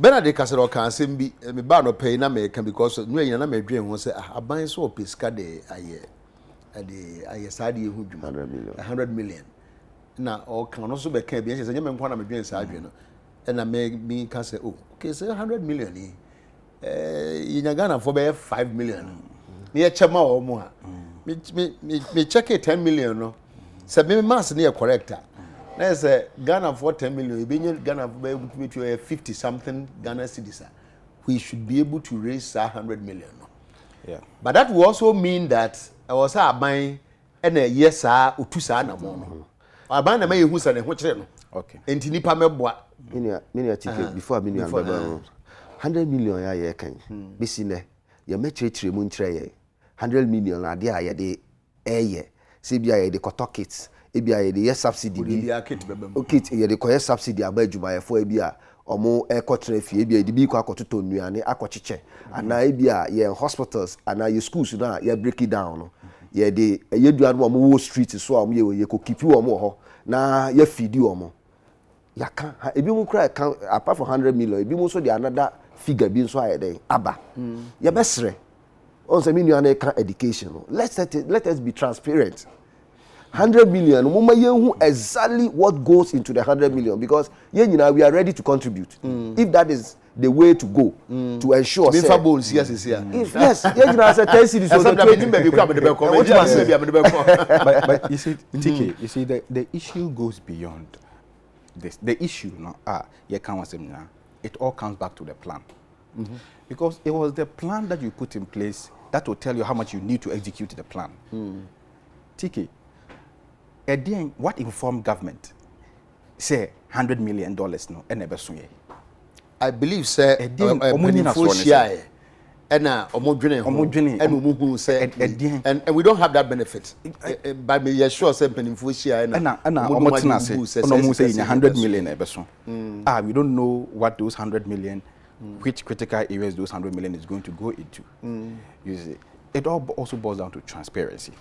Benedict Kasero kan asem bi me ba no pay na me kan because no yin na me dwen ho say aban so opeska de aye sade ehu dwuma 100 million na o kan no so be kan bi say nyame nkwa na me dwen sa adwen no na me kan say oh okay say 100 million ni yin Ghana for be 5 million ni e chema o mo ha me check 10 million no say me mass na correct na say Ghana for 10 million e be Ghana for 50 something Ghana cedis we should be able to raise 100 million no? Yeah, but that will also mean that I was aban and a yes utusa na mo no aban na me hu sa ne ho kire no okay enti nipa meboa mini ticket before mini 100 million ya ye kan bisi ne ye mechire mu nchire ye 100 million ade a ye de eye se bia ye de kotokits e bia ye de ye subsidy bi kit ye de koye subsidy aba adwuma ye fo e bia omo ekotre fie bia de bi kwa akototo nnuane akochiche ana e bia ye hospitals ana ye schools na ye break it down no ye de ye duan mo wo street so am ye ko keep wo mo ho na ye feed wo mo ya kan ebi mu kra kan apart from 100 million ebi mu so de another figure bi so ayede aba ye besre on say me nnuane kan education no let us be transparent 100 million mama yehu exactly what goes into the 100 million because we are ready to contribute if that is the way to go to ensure say yes say 10 cities so but you see TK you see the issue goes beyond this. The issue no it all comes back to the plan. Because it was the plan that you put in place that will tell you how much you need to execute the plan. TK, again, what informed government say $100 million no I believe say and we don't have that benefit. But me sure say penifo share say 100 million we don't know what those 100 million which critical areas those 100 million is going to go into. You see, it all also boils down to transparency.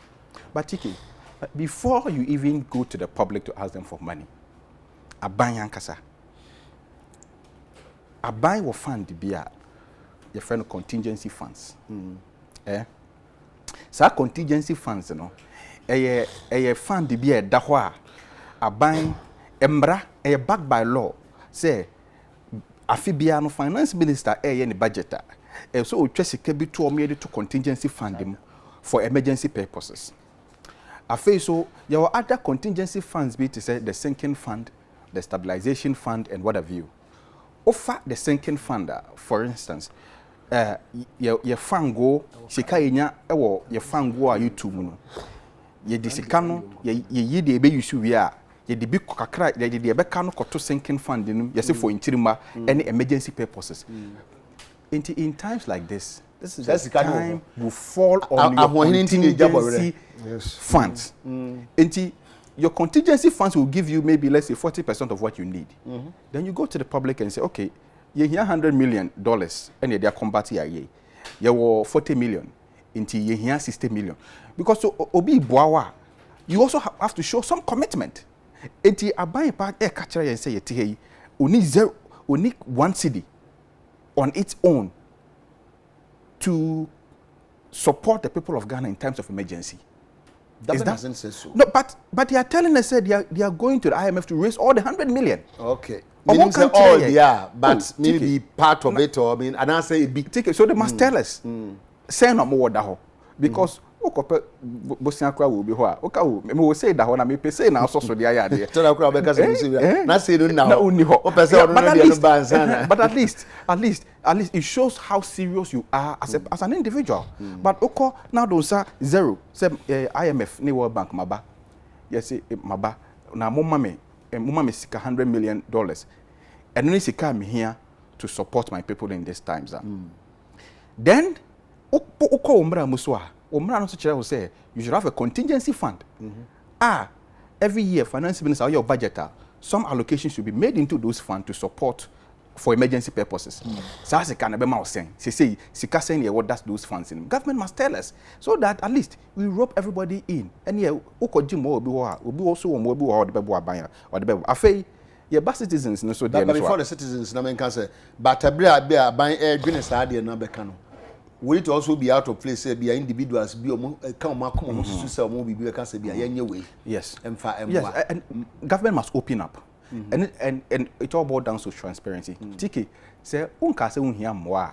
But Tiki, before you even go to the public to ask them for money, a buy yankasa, a buy will fund the beer, your friend contingency funds. So contingency funds, you know, a fund the beer dahwa, a buy embra, a backed by law, say. Afibiano finance minister any budgeter. So Chessika be to contingency funding for emergency purposes. So your other contingency funds be to say the sinking fund, the stabilization fund, and what have you. Offer the sinking fund, for instance, your fango, Sikainya, or your fango are you two moon. Ye disicano, ye de be you should ye the big kakra ye the bekano koto sinking fund yes for intirima any emergency purposes. In times like this is the time will fall on your contingency funds. Your contingency funds will give you maybe let's say 40% of what you need. Then you go to the public and say, okay, you hear $100 million and they are combating ye. You were 40 million into you hear 60 million. Because so obi boawa, you also have to show some commitment. Enti aban pa e ka kire yen say yete yi oni 1 cedi on its own to support the people of Ghana in times of emergency. That doesn't say so. No, but they are telling us that they are going to the IMF to raise all the 100 million. Okay. Meaning say all but maybe part of it or I mean and I say it big ticket. So they must tell us. Say no more that because okope bosia kra wo bi ho a oka wo me wo say da ho na me pese na so so dia ya de tell kra be ka say na say no na uni ho o pese no na dia no banza but at least it shows how serious you are as an individual. But oko now don't say zero say IMF ni World Bank maba yes maba na mo mama me sika $100 million and no sika me here to support my people in these times. Then oko umra muswa say you should have a contingency fund. Every year, finance minister or your budgeter, some allocations should be made into those funds to support for emergency purposes. So as a can be saying, say, what does those funds in? Government must tell us so that at least we rope everybody in. And yeah, will be also more or the baby or the baby. Afei, yeah, but citizens no so but before the citizens, na men can say, but a buying air goodness idea number cano. Will it also be out of place? Be individuals, be come to sell more be can say be a way. Yes. And government must open up. And it all boils down to transparency. Tiki say unka say unhia mwa.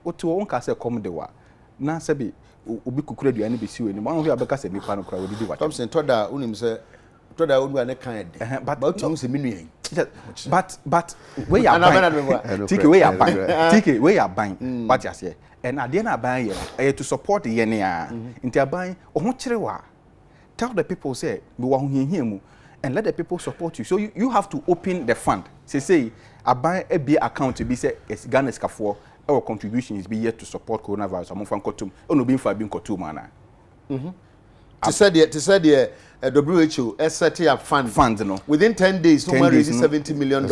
Otu unka say come de wa. Na say be obi kukure duane be siwe ni. Ma hu abeka say nipa no kra we di wa. Thompson toda unim say toda unu na kan de. But you say minu but where you are Tiki where you are Tiki where you are buying. What you say? And at the end of buying to support the yenia. Into buying, tell the people say, we want him, and let the people support you. So you have to open the fund. Say I buy a B account to be say it's Ghana's for our contributions be here to support coronavirus. I'm from Kotum. Oh no, being for being Kotum, man. To say the WHO set up funds, you know. Within 10 days, no one raises $70 million.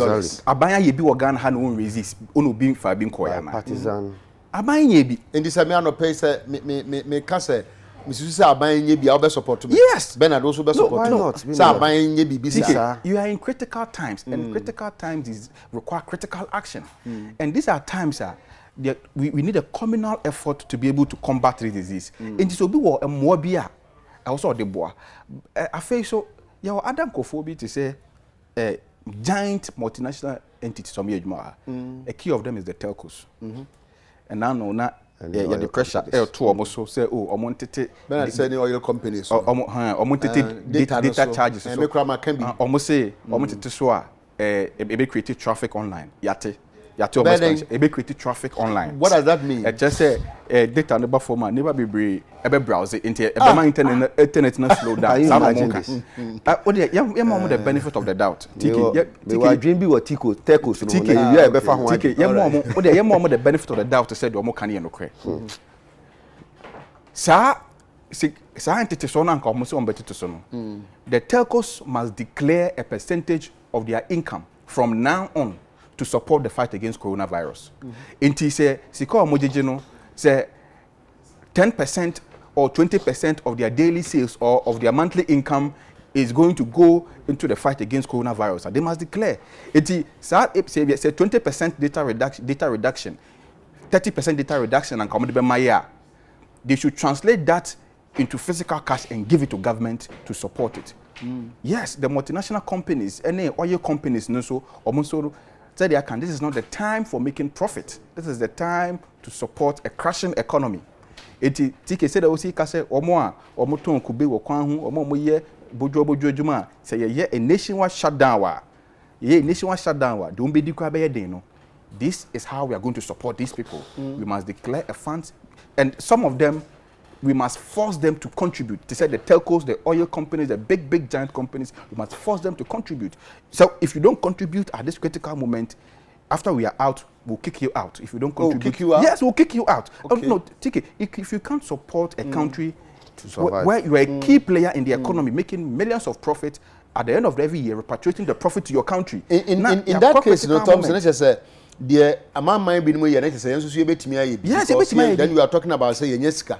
I buy a be Ghana had no resist. Oh no, being for being Koyama. Partisan. I buy a be. In this American pay say me kase. Mrs. Say buying ye be our best support to me. Yes. Bernard also best support. Why not? Say buying ye be you are in critical times, and critical times require critical action. And these are times we need a communal effort to be able to combat this disease. And this will be what a more beer. I also the boy. I feel so. Your Adam Kofobi to say giant multinational entities. A key of them is the telcos. And now the pressure to almost so say tete. When I say the oil companies. Data charges. Almost say tete so be created traffic online. Yate created traffic online. What does that mean? Just say data never format never be browse it into internet not slow down. Can you imagine this? The benefit of the doubt. We were dreaming what Teko so you are be fa ho the benefit of the doubt to say do mo kan ye no kre. Entity so na nka mo se on betito so no. The telcos must declare a percentage of their income from now on to support the fight against coronavirus. Inti say sika omojeje no say 10% or 20% of their daily sales or of their monthly income is going to go into the fight against coronavirus. And they must declare. Inti say 20% data reduction, 30% data reduction and come to Maya. They should translate that into physical cash and give it to government to support it. Yes, the multinational companies, any oil companies, no so almost this is not the time for making profit. This is the time to support a crashing economy. Tike said osi kase omo ton kube wo kwan ho omo ye bojo adwuma say ye a nationwide shutdown don't be den no. This is how we are going to support these people. We must declare a fund, and some of them we must force them to contribute. They said the telcos, the oil companies, the big giant companies, we must force them to contribute. So if you don't contribute at this critical moment, after we are out, we'll kick you out. If you don't contribute, kick you out? Yes, we'll kick you out. Okay. No, Tiki, if you can't support a country where you are a key player in the economy, making millions of profit, at the end of every year, repatriating the profit to your country. In that case, Thompson, let's just say, the amount might be more than yes, then you are talking about say Yenyeska.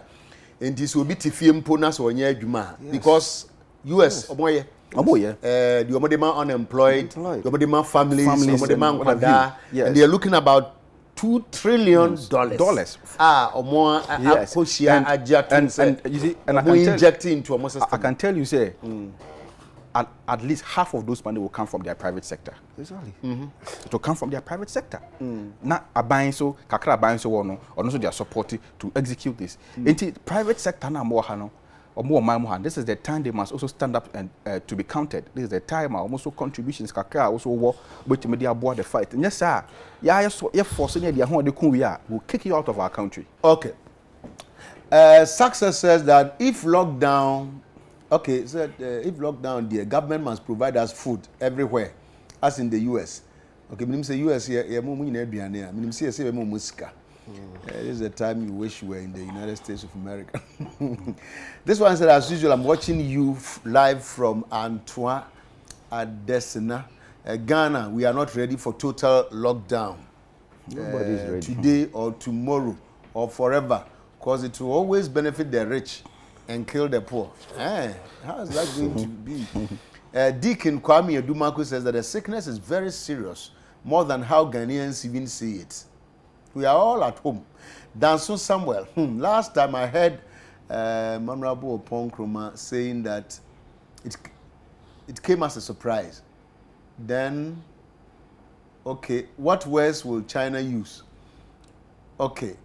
And this will be Tifim Ponas or Nyajuma because US the Omodema unemployed, the Omodema families, Omodema and they are looking about $2 trillion. Or more. Yes. And you see, and I can tell you, say, at least half of those money will come from their private sector. Exactly. It will come from their private sector. Not a buying so, kakra buying so or also they are supported to execute this. Into private sector na more hano or more mamuhan. This is the time they must also stand up and to be counted. This is the time also contributions kakra also war which media board the fight. And yes, sir. Yeah, forcing the home de kuya will kick you out of our country. Okay. Success says that if lockdown. Okay, so if lockdown, the government must provide us food everywhere, as in the US. Okay, meaning say US here, meaning say this is the time you wish you were in the United States of America. This one said, as usual, I'm watching you live from Antoine Adesina, Ghana. We are not ready for total lockdown. Nobody's ready. Today or tomorrow or forever, because it will always benefit the rich and kill the poor. How is that going to be? Deacon Kwame Edumako says that the sickness is very serious, more than how Ghanaians even see it. We are all at home. Danson Samuel. Last time I heard Honorable Nsroma saying that it came as a surprise. Then, okay, what words will China use? Okay.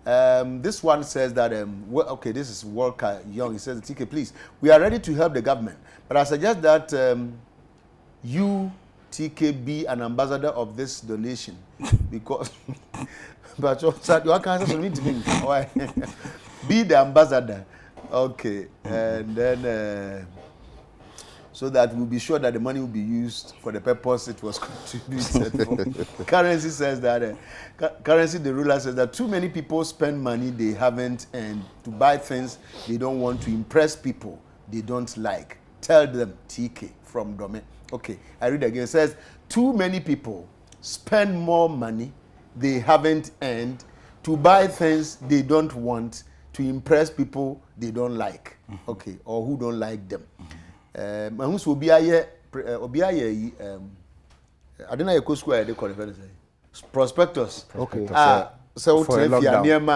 This one says that, okay, this is Walker Young. He says, TK, please, we are ready to help the government. But I suggest that you, TK, be an ambassador of this donation. Because, but you can't be the ambassador. Okay. And then, so that we'll be sure that the money will be used for the purpose it was contributed for. Currency says that, currency, the ruler says that too many people spend money they haven't earned to buy things they don't want, to impress people they don't like. Tell them, TK from Dome. Okay, I read again. It says, too many people spend more money they haven't earned to buy things they don't want, to impress people they don't like. Okay, or who don't like them. Mahus will be a I don't know a school I call it. Prospectus. Okay. So for a lockdown.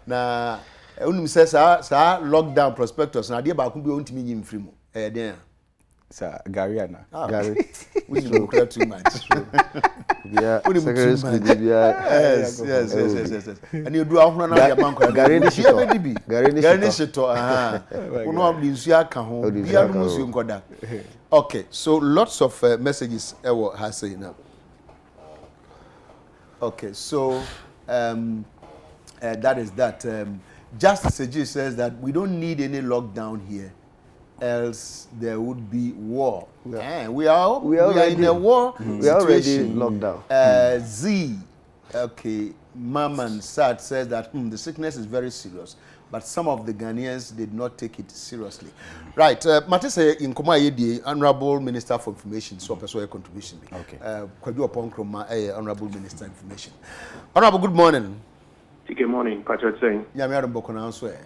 Na unum says lockdown prospectus na dia ba ku bi ontimi nyim free mu. Den. Sir Gariana. Gary. We don't clear too much. Yeah. Secondary school. Yes. And you do ahuna na dia bank. Gary ni shito. Gary ni shito. Uno abli nsu aka ho. Bia no nsu nkoda. Okay, so lots of messages has saying now. Okay, so that is that. Justice Seji says that we don't need any lockdown here, else there would be war. Yeah. We are in a war situation. We are already locked down. Z, okay, Maman Sad says that the sickness is very serious, but some of the Ghanaians did not take it seriously. Right, Matese in Komayedi, Honorable Minister for Information, so personal contribution. Okay. Kwaju upon Kroma, Honorable Minister Information. Honorable, good morning. Good morning, Patrick saying. Yamiado Bokona answer.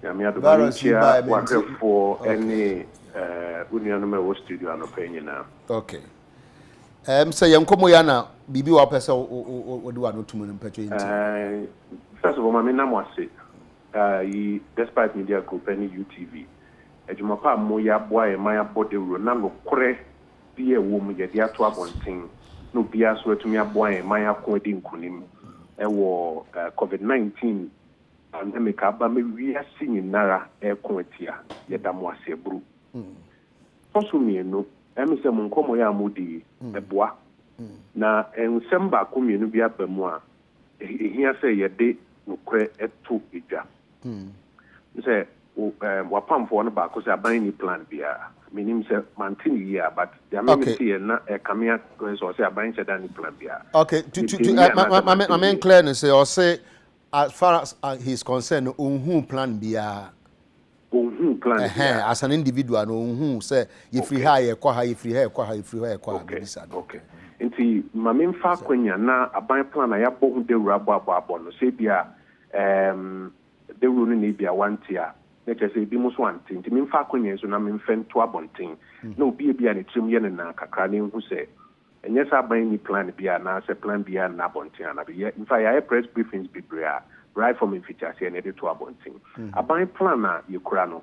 Yamiado Bokona work for any Union studio and opinion now. Okay. Say Yankomo Yana, Bibi wa pesa o do ano tumu mpetwe nti. First of all, my name was despite media group any UTV. Ejuma pa mo ya boy my body ro na no kore bi e wo mu ye dia to abonten. No bia so atumi aboy my akodi nkunim. Ewo COVID-19 pandemic aba me wiase nyinara ekoatia yedamo asebru. Fosumienu emise mu nkomo ya mudi eboa na ensemba komienu bia bamu a ehia se yede nokre eto edwa. Nse wapamfo no ba ko se aban ni plan bia menim se maintain here but the amenity na kamia so say aban se dan ni plan bia. Okay, I mean clear say or say as far as he's concerned unhu plan bia. Unhu plan bia. As an individual no unhu say if free high kwa high free high kwa high free high kwa. Okay. Nti mame fa kwanya na aban plan na ya bo hu de wura bo no say bia de wuru ni bia wantia. Let us say, be most one thing. To me, Falcon, so I'm in fan to abonting. No, be a beer and trim yen and a cacranium who say, and yes, I buy any plan B and I say plan B and abonting. In fact, I press briefings be right from in features and edit to abonting. I buy planner, you crano.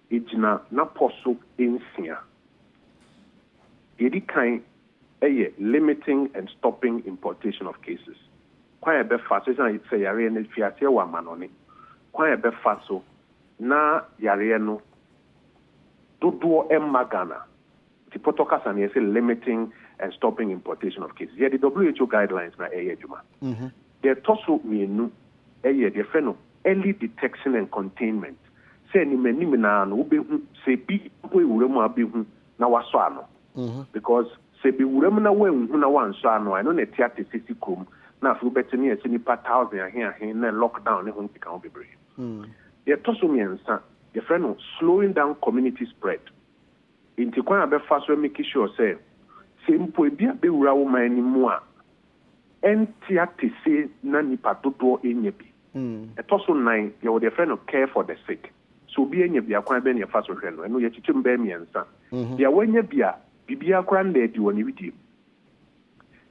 It's not possible in Sia. It kind limiting and stopping importation of cases. Quite a bit faster, I say, I really fear one man on it. Quite a bit faster. Na yare no dodo magana the protocol and say limiting and stopping importation of cases. Yeah, the WHO guidelines na juma. The toso mienu the friend early detection and containment. Say ni meni na no be hu say bi ko ewurem abi hu na waso ano. Because say bi wurem na wa hu na wanso ano I know na theater sisi krom na afu betini e ni pa 1000 here na lockdown ne hu kan bebre. The Tosumiansa, the friend of slowing down community spread. In Tikwana be fast we make sure say simple be urawo mani mua. Entia te say na nipa dodo enyebi. A tosu 9, you would the friend of care for the sick. So be enyebi akwan be ne fast we no. Eno ye chichim be miensa. Dia wenye bia bibia kwan de di woni widi.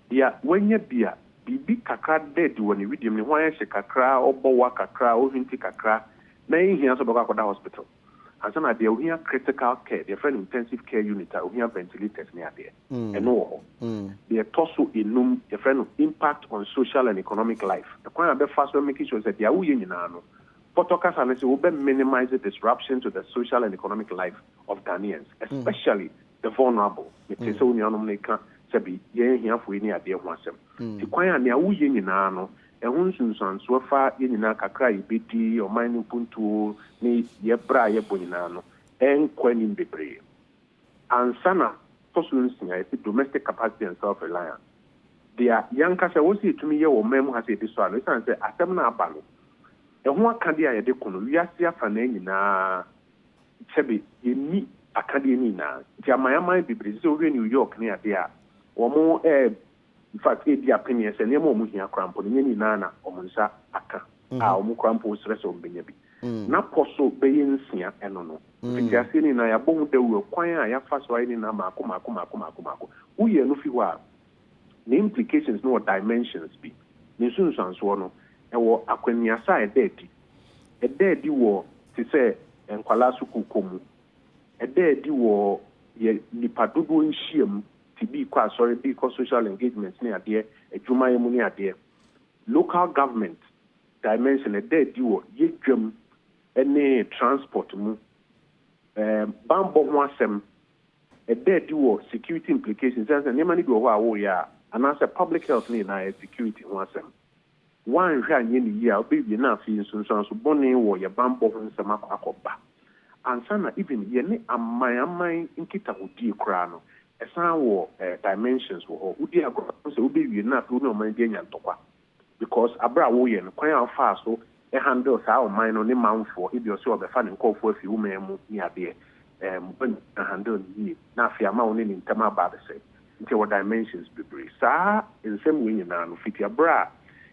Dia wenye bia bibi kakra de di woni widi ni hwan ye kakra obowa kakra o hinti kakra. Na here so baka koda hospital. And so na there we have critical care, the friend intensive care unit, we have ventilators near there. And no. The tosu inum, the friend impact on social and economic life. The point of the first one making sure that they are no. Protocols and will minimize the disruption to the social and economic life of Ghanaians, especially the vulnerable. It is so sabi ye here for any idea wasem. The kwanya na uye nyina no ehunsunsan so fa ye nyina kakra ibedi o mine puntu ni ye bra ye bonyina no enkwanim bebre ansana fosunsia domestic capacity and self reliance dia yanka se wo si etumi ye wo mem ha se so ano san se asem na aba no ho akade a ye de kono wiase afa na nyina chebe yemi akade ni na jamayama bebre se owe New York ne ade a wo mo in fact e dia opinion se ne mo mu hia krampo ne ni na omunsa aka a omu krampo stress ombenya bi na poso beyensia eno no fitiase ni na ya bohu dewo kwan a ya fa so ni na mako uye no fi wa the implications no dimensions bi ni sunsanso no e wo akwaniasa e dedi wo ti se enkwala sukukomu e dedi wo ye nipadodo nhiem ti bi kwa sorry bi ko social engagement ni ade adwuma yemu ni ade local government dimension e dedi wo ye dwam any transport mu bambo ho asem e dedi wo security implications as an emani do ho ya and as a public health ni na security ho asem one hwa nye ni ya obewie na afi nsunsun so boni wo ye bambo ho nsem akoba ansana even ye ne aman nkita hodi kra no esan wo dimensions wo udi agro so obewie na afi no man dia nya ntokwa because abra wo ye no kwan afa so e handle sa o man no ne manfo e bi o se obefa ne nkofo afi wo memu ni ade when handle ni na afi ama wo ne ntama ba be say nti wo dimensions bebre sa nsem we nyina no fiti abra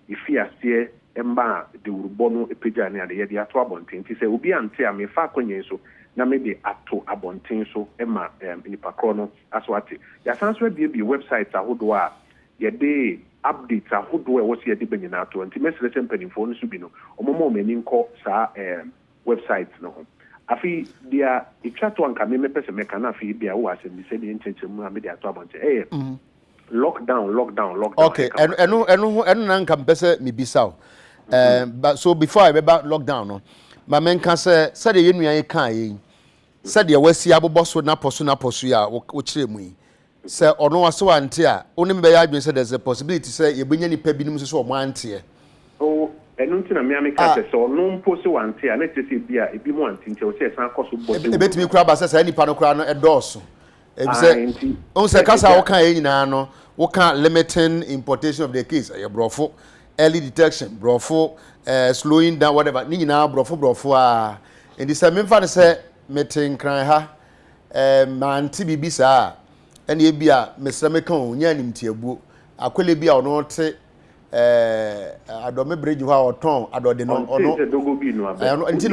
ifi ase emba de urubo no epeja ne ade ye de ato abonten ti say obi ante a me fa konye so na me de ato abonten so ema nipa kro no aswati ya sanso bi website ahodo a ye de updates ahodo e wo se ye de benyina ato nti mesele sempanifo no so bi no omomo mani nko sa website no afi dia itwato anka me pese meka na afi bia wo asem bi se de nchechemu a me de ato abonten lockdown okay enu na nka pese me bisa but so before I be about lockdown no ma menka se de yenuan ye kan ye se de wasi aboboso na poso ya wo kire mu yi se ono wase wante a onim be ya adwen se there's a possibility se ye benya nipa binim so o mo ante enu ntina me ameka se ono mpo se wante a na tese bia ebi mo ante nti o se san koso bode ebetimi kura ba se nipa no kura no edoso ebise on se kasa wo kan ye nyina no wo kan limiting importation of the case ye brofo early detection brofo slowing down whatever ni nyina brofo a indi se me mfa ne se meeting kran ha ma anti bibisa ene e bia mesra me kan onya nimtiabuo akwele bia ono te adome bridge ho oton adode no ono enti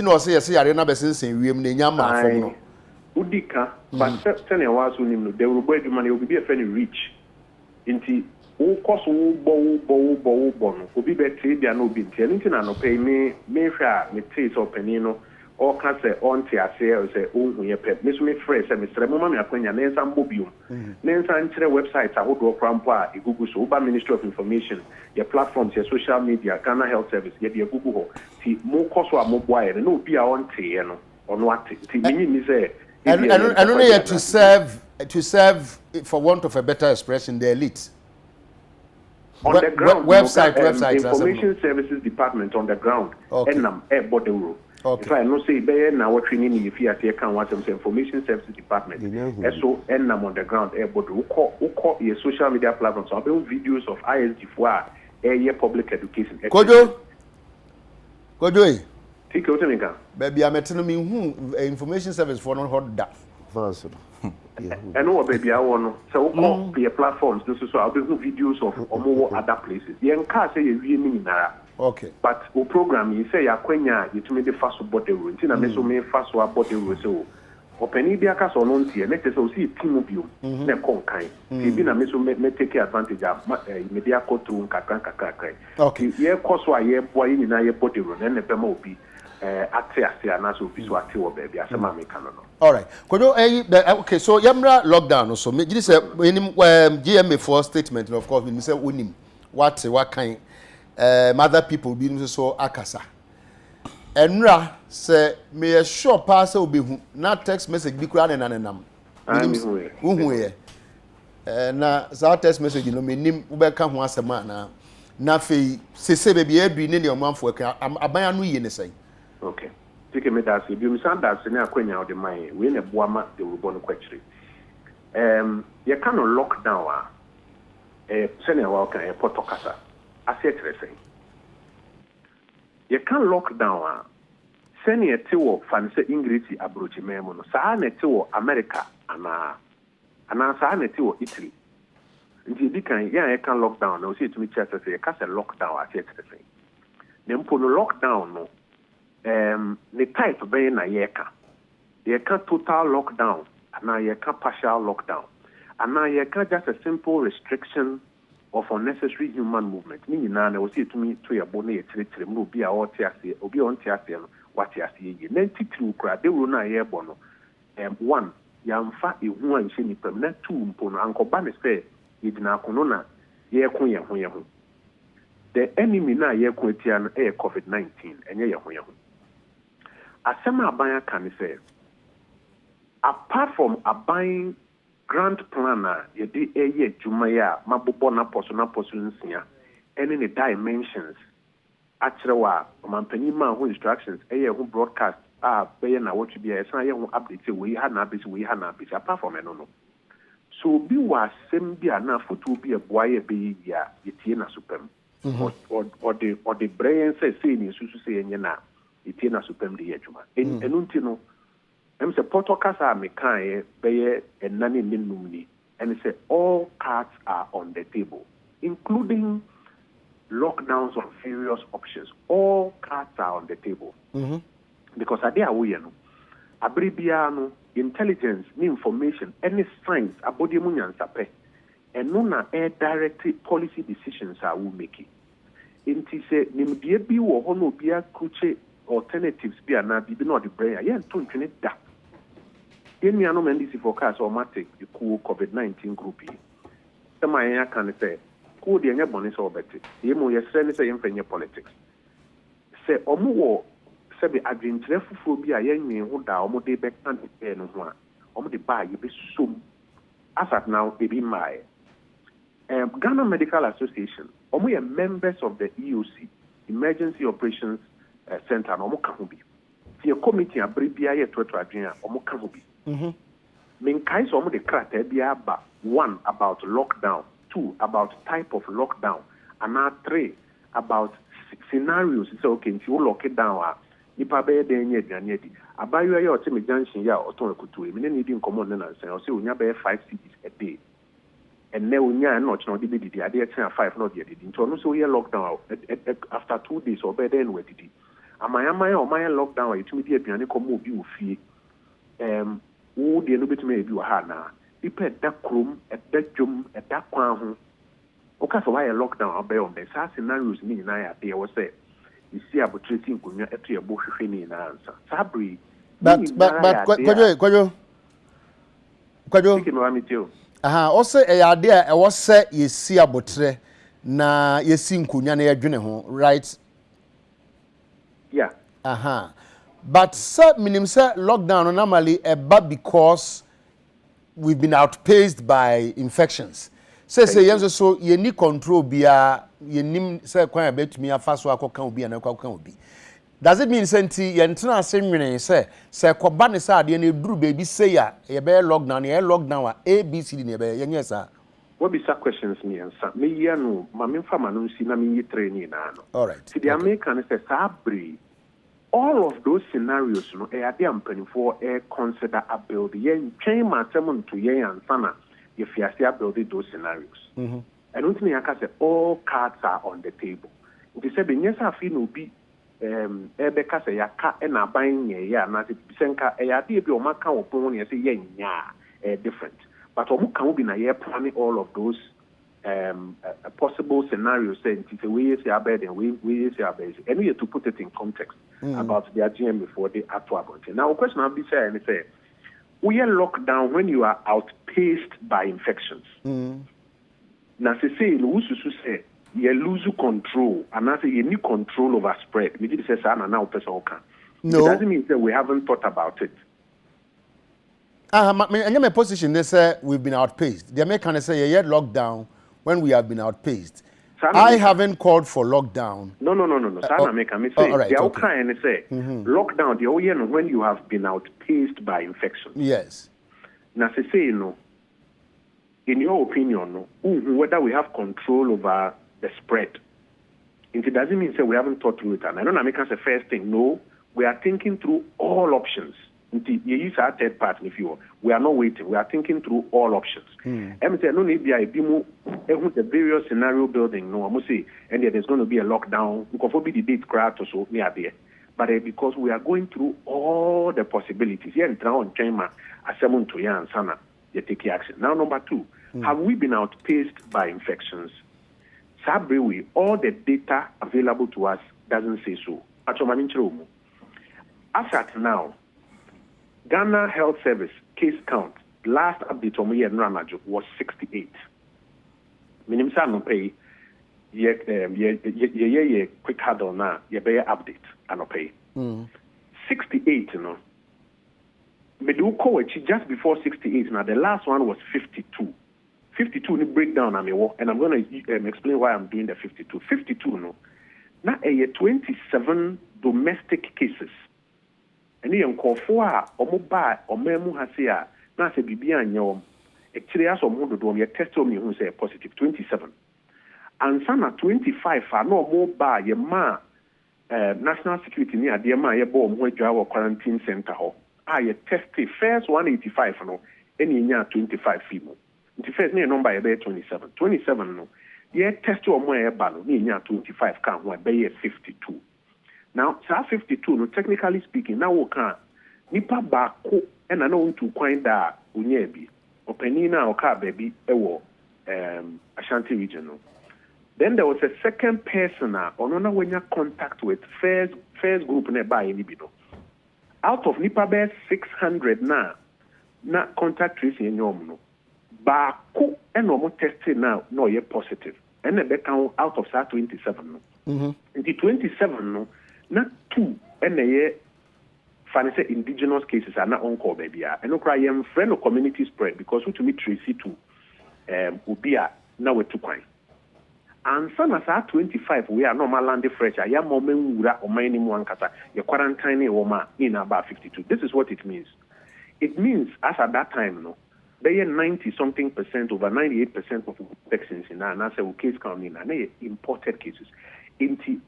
no ose yese yare na besensen wiem na nya ma afom no udika but sene waso nim no de robo aduma na obi be fe ni reach enti wo koso wo bo no obi be tre bia na obi nti enti na no pay me hwa me taste opani no o ka se on ti ase o se ohun ye pep me so me fresh se me sere mo ma me akwanya na ensa mbobium na ensa nchire website ahodo krampo a Google so Uber Ministry of Information your platforms your social media Ghana Health Service ye de Google ho ti mo koso a mo boaye na obi a on ti ye no ono ate ti minyi mi se and only to serve for want of a better expression the elite on the ground website information services department on the ground enam body rule. Okay. If I no say be na what training if you are can what some information services department so enam on the ground body uko your social media platforms so about videos of ISD for air public education Kojo take out me can baby I'm telling me who information service for no hot that fancy I know baby I want so uko your platforms this is so I'll be videos of more other places yen ka say you mean na okay but o program you say yakwenya yetumi de faso body rule ntina me so me faso body rule so opani bia ka so no ntie na tese o si team bio na konkan ti bi na me so me take advantage of media ko through kakran okay ye koso a ye boy ni na ye body rule na be ma obi ate na so obi so ate wo baby asema me kan no all right kodo okay so yamra lockdown so me gidi say GMA for statement of course me say onim what kind mother people be so akasa enra say me sure pass obehu na text message bi kura na nanam uhu ye na za text message no me nim wo be ka ho asema na fei sese be bi adu ne ne omanfo aban anu ye ne sai okay take me that you understand that senior kwenya of the mind we na boama the rubon kwechiri you can lock down senior walk and potokasa asetre say you can lock down senior tiwo fanse English abrochi memo no saa na tiwo America ana saa na tiwo Italy nti di kan you can lock down no see to me chat say you can say lock down asetre say nempo no lock down no the type be na yeka total lockdown and yeka partial lockdown and yeka just a simple restriction of unnecessary human movement ni nyina na osi tumi to ya bone ye tire mu obi a ote ase obi on te ase no wate ase ye na titiri kura de ro na ye bo no one yamfa ehu anhye ni pam na two mpo no ankoba ne se yedina akono na ye ko ye ho the enemy na ye ko etia no COVID-19 enye ye ho Asema abaya can say, apart from abuying grant planner, ye di eye jumaya mabubo na poso nsia, any the dimensions. Actually, mampani ma who instructions, who broadcast pay na what to be a sign who update we had na bit apart from no. So be was same be na foot be a boy be ya yetina supem or the brain say in susu say na. Itina supem de yejuma enunti no em se potokasa mekan be enani minumni and say all cards are on the table including lockdowns on various options. All cards are on the table because ade awoye no abribia no intelligence ni information any strength abodi mu nyansape eno na direct policy decisions are we making inti se nimdie bi wo ho no bia kuche alternatives be na bi no the brain ya to ntwene da yemi ano mendisi forecast or matic the cool COVID-19 group yi sama ya kan say cool de nya bone so obeti yemo yesre ne say yemfanye politics say omo wo se be adwentre fufuo bi a yenwe ho da omo de be kan de no ho a omo de ba ye be som as at now e be my Ghana Medical Association omo ye members of the EOC Emergency Operations Center no mo ka ho bi tie committee abribia ye toto adwen a omo ka ho bi min kai so omo de krata bia ba one about lockdown, two about type of lockdown, and now three about scenarios. It's okay if you lock it down nipa be de nye aduane di abayo ye otime junction ya oton ekutu e me need in common na say o say onya be 5 cities a day and now onya no chno di be di ade e 5 no di di nto no so ye lockdown after 2 days or be then we di amaya o maya lockdown e tumi di aduane komo obi ofie wo de no betumi e bi wa ha na ipe da krom da dwom da kwan ho o ka so why lockdown obey on the scenarios ni na ya de wo say you see abutreti nkunya eto ye bo hwehwe ni na ansa sabri but kwajo kike no amitio o say e ya de e wo say ye si abutre na ye si nkunya na ye dwene ho right yeah but sir minim say lockdown normally because we've been outpaced by infections. Say yes so you need control bia you nim say kwan betumi afa so akokan obi na akokan obi. Does it mean senti ye ntena asemmene say koba ne say ade na eduru baby say ya ye be lockdown ABCD ne be yenye sa. What be some questions me answer me ya no ma me fa ma no si na me yi training na no. All right. See the American say sabri all of those scenarios no e ade ampani for consider a build yen train matem to yen ansana if you are building those scenarios and until you say all cards are on the table it is say be nyesa fi no bi ebe ka say yaka e na ban ye ya na se bisenka e ade bi o maka opon ne say yen nya different but o mu kan bi na ye planning all of those possible scenarios saying if we say abed and we say abed and we have to put it in context about their GM before they act to about it. Now, a question I'll be saying is we are locked down when you are outpaced by infections. Now, say you lose control and I say you need control over spread. We did say now person can. No. It doesn't mean that we haven't thought about it. My position they say we've been outpaced. The Americans say you had lockdown when we have been outpaced. I haven't called for lockdown. No. Sana make me say right, they are okay. kind and say lockdown the only when you have been outpaced by infection. Yes. Now say no. In your opinion, no, whether we have control over the spread. It doesn't mean say we haven't thought through it. And I don't know, make us the first thing. No, we are thinking through all options. You use our third party if you will. We are not waiting. We are thinking through all options. And say no need be the various scenario building. No, I must say, and there's going to be a lockdown. Because be the date crowd or so near there. But because we are going through all the possibilities. Here in town, China, assemble to ya and sana, you take action. Now, number 2, have we been outpaced by infections? Sabrewe, all the data available to us doesn't say so. As at now, Ghana Health Service case count, last update on year was 68. Minimum no pay, ye quick huddle now, ye pay update and pay. 68, you know. Meduko, just before 68, now the last one was 52. 52 ni breakdown and I'm going to explain why I'm doing the 52. 52 no. Now a 27 domestic cases. And you call for omoba or memu hasia na se bibia nyom. Actually as omodo do me test me who say positive 27. And sana 25 are no more ba ye ma national security ni ade ma ye bo mo adwa quarantine center ho. Ye test first 185 no any nya 25 fimo. The first number is 27. 27 no. Yeah, test your more balo, near 25 can one be 52. Now, 52 no, technically speaking, now we can nipa bako and I know to coin that unyebi or penina or car baby Ashanti region. No. Then there was a second person on when you contact with first group nearby in Ibido. Out of nipa bear 600 na contact tracing in your no. Bako and almost tested now no yet positive. And the count out of that 27 no. The 27 no, not 2 and the year financial indigenous cases are not on call baby. And no cry friend of community spread because we to meet Tracy to Ubia now we're 2 coin. And some as at 25 we are normal land fresh. I am moment wura or my name one kata your quarantine woman in about 52. This is what it means. It means as at that time no. They are 90-something%, over 98% of infections in our national case count in and imported cases. In the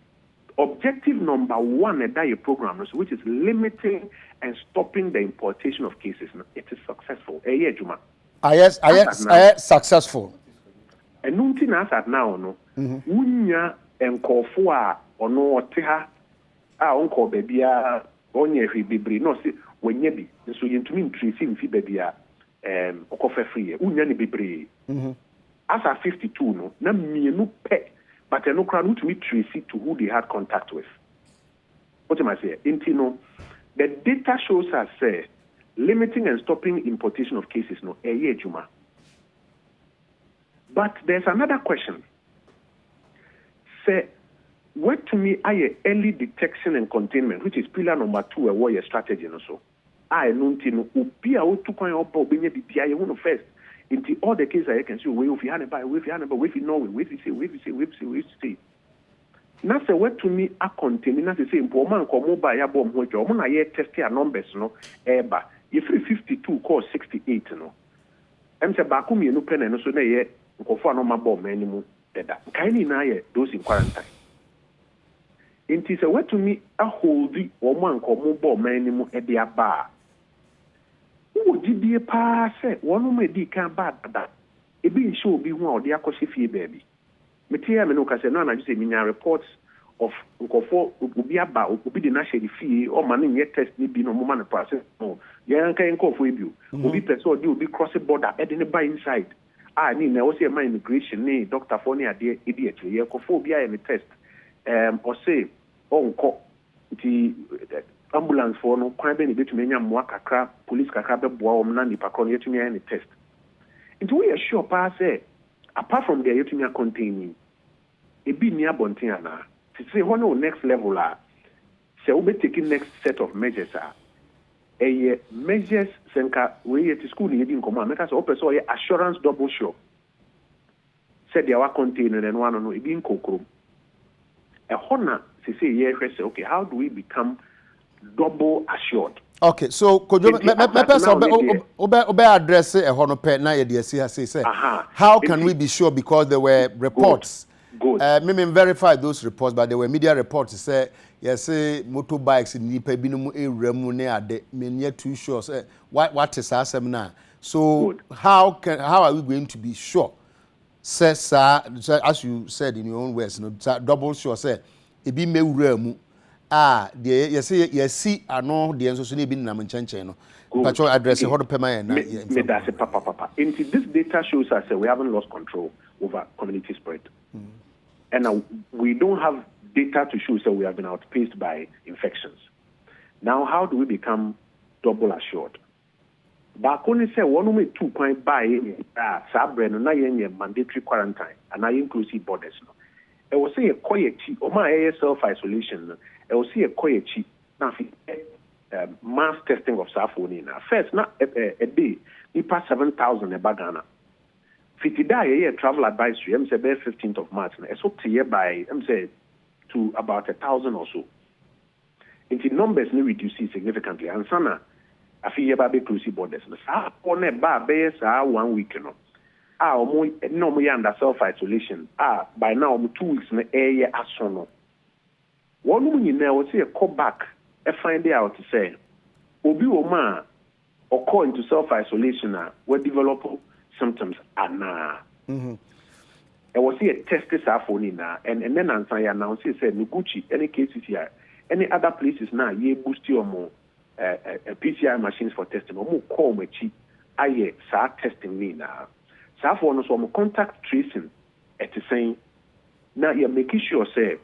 objective number 1 at that program, which is limiting and stopping the importation of cases, it is successful. Juma. Yes, successful. And nothing as at now, no. Unya and Kofua or no Teha, uncle baby, onye bibri, no, see, when ye be, so you to mean tracing fee baby. Okofe free unya ni bebre as at 52 no na mienu pe but no crowd to meet tracy to who they had contact with. What am I saying? Intino, the data shows us say limiting and stopping importation of cases no juma. But there's another question. Say what to me early detection and containment, which is pillar number 2 a warrior strategy and so. I know Upia to coin up Bobina BPI one first. Into all the cases I can see, we if you had a buy, if you had a buy, if you know, if you say. Now, say what to me are containing, as I say, poor man come mobile, ya bomb, which you're going to test your numbers, no, but if 52 call 68, no. I'm say Bakumi no pen and so they go for no bomb anymore. That kindly now, those in quarantine. It is a way to me a holding or man come mobile minimum at their bar. Who did the pass? One may be can bad that. It being sure be one of the Akoshifi baby. Metia Menoka said, no, I just say, reports of Nkofo Ubiaba, Ubi the national fee, or money yet test me be no moment process. No, Yanka and Kofu, Ubi person, you will be crossing border at any by inside. I mean, I was here my immigration, nay, Dr. Fonia, dear idiot, Yakophobia and the test. Or say, the ambulance for no crime benefit to many kakra, police kakra, boam, nani, pakon, yet to me any test. Into we are sure, pass apart from the Yetumia containing, it be near Bontiana. To say, one next level, so we'll be taking next set of measures. Measures, Senka, we at school, you didn't come on, make us open so assurance double sure. said they were contained and one on being kokrom. A honor, say, yes, okay, how do we become double assured? Okay, so could you address a honor pet na say how can we be sure, because there were reports maybe verify those reports, but there were media reports say yes, motorbikes in nipa binum ewremu ne ade me too sure say what is our seminar. So how are we going to be sure, says as you said in your own words, double sure say e bi mewremu you see, I know the answer to be in Chenchen. Patrol address a hot pema and papa. Into this data shows us that we haven't lost control over community spread. And we don't have data to show that we have been outpaced by infections. Now, how do we become double assured? Back only say 1.2 by Sabren and mandatory quarantine and inclusive borders. I will say a quiet or my self-isolation. I will see a quiet now mass testing of Safonina. First, not a day, we pass 7,000 a bagana. 50 day travel advisory, I'm say 15th of March. I saw by to about 1,000 or so. Into numbers need reduce significantly. And sana, I feel about inclusive borders. On a bar, 1 week, no more under self-isolation. By now, 2 weeks in the area astronaut. One woman in there will say a call back and find out to say, Obi Oma or call into self-isolation will develop symptoms and I will see a test this phone and then answer announce said Nuguchi, any cases here, any other places now, ye boost your more PCR machines for testing or more call me cheap. I start testing me now. So for us contact tracing at the same now you're making sure say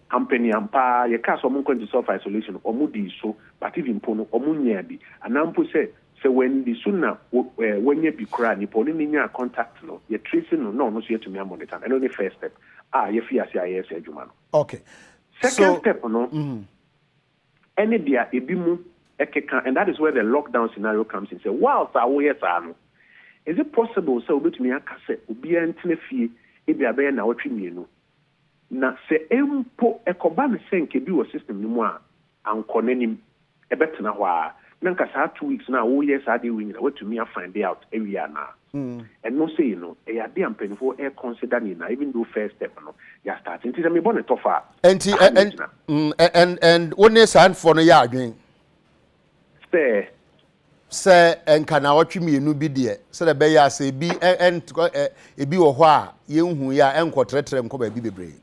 company ampa ye ka so mo kwenti self isolation o mu di so but even pono o mu nya bi anampo say when the sooner when you be kra ni poni ni nya contact no ye tracing no so yet to me monitor and only first step ye fi ase ayes adwuma no. Okay, second step no any dia ebi mu ekeka, and that is where the lockdown scenario comes in. Say wow sa wo yes no, is it possible so obetumi aka say obi antene fie ebi abe na wotwe mienu na se empo ekoba ne senke bi wo system ni mu a ankonanim ebetena ho a na nka sa 2 weeks na wo yes ade we nyina wetumi find out area na and no say e ade ampenfo e consider ni na even though first step no ya start nti me born tofa and one san for no ya adwen say enka na wotwe mienu bi de se de be ya se bi ebi wo ho a ye hu ya enkotrɛtrɛ nko ba bi bebre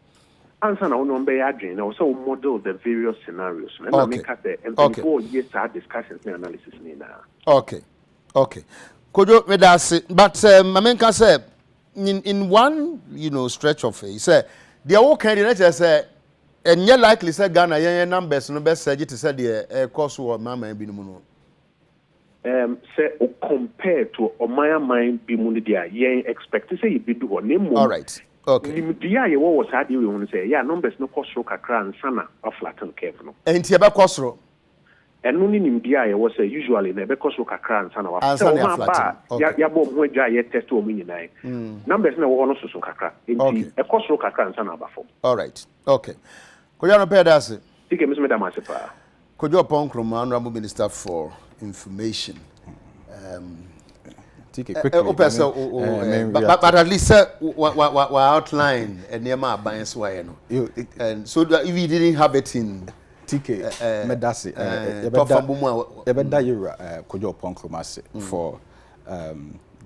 answer na ono be adwen na so model the various scenarios and I make at the and before years our discussions and analysis ni na. Okay kojo me da se but mamenka say in one stretch of it say the whole candidate say enye likely say Ghana yen numbers no be surge to say the course wo mama bi no no say compare to omaya mind bi mu dia yen expect say you be do ho nemo. All right. Okay. Limdia ye was had you want to say numbers no cost kakra and sana or flatten curve no. And ye be kosro. And no limdia ye was usually na be cost kakra and sana wa. So ma ya bom ho dwa ye test o munyi nai. Numbers na wo no so kakra. Enti e cost kakra and sana ba form. All right. Okay. Kojo no pay that say. Tike me da masepa. Kojo Ponkroma, Honorable Minister for Information. Quickly. But at least we outline a name of bias way, and so that if you didn't have it in TK, Medasi, Kojo Ponkroma for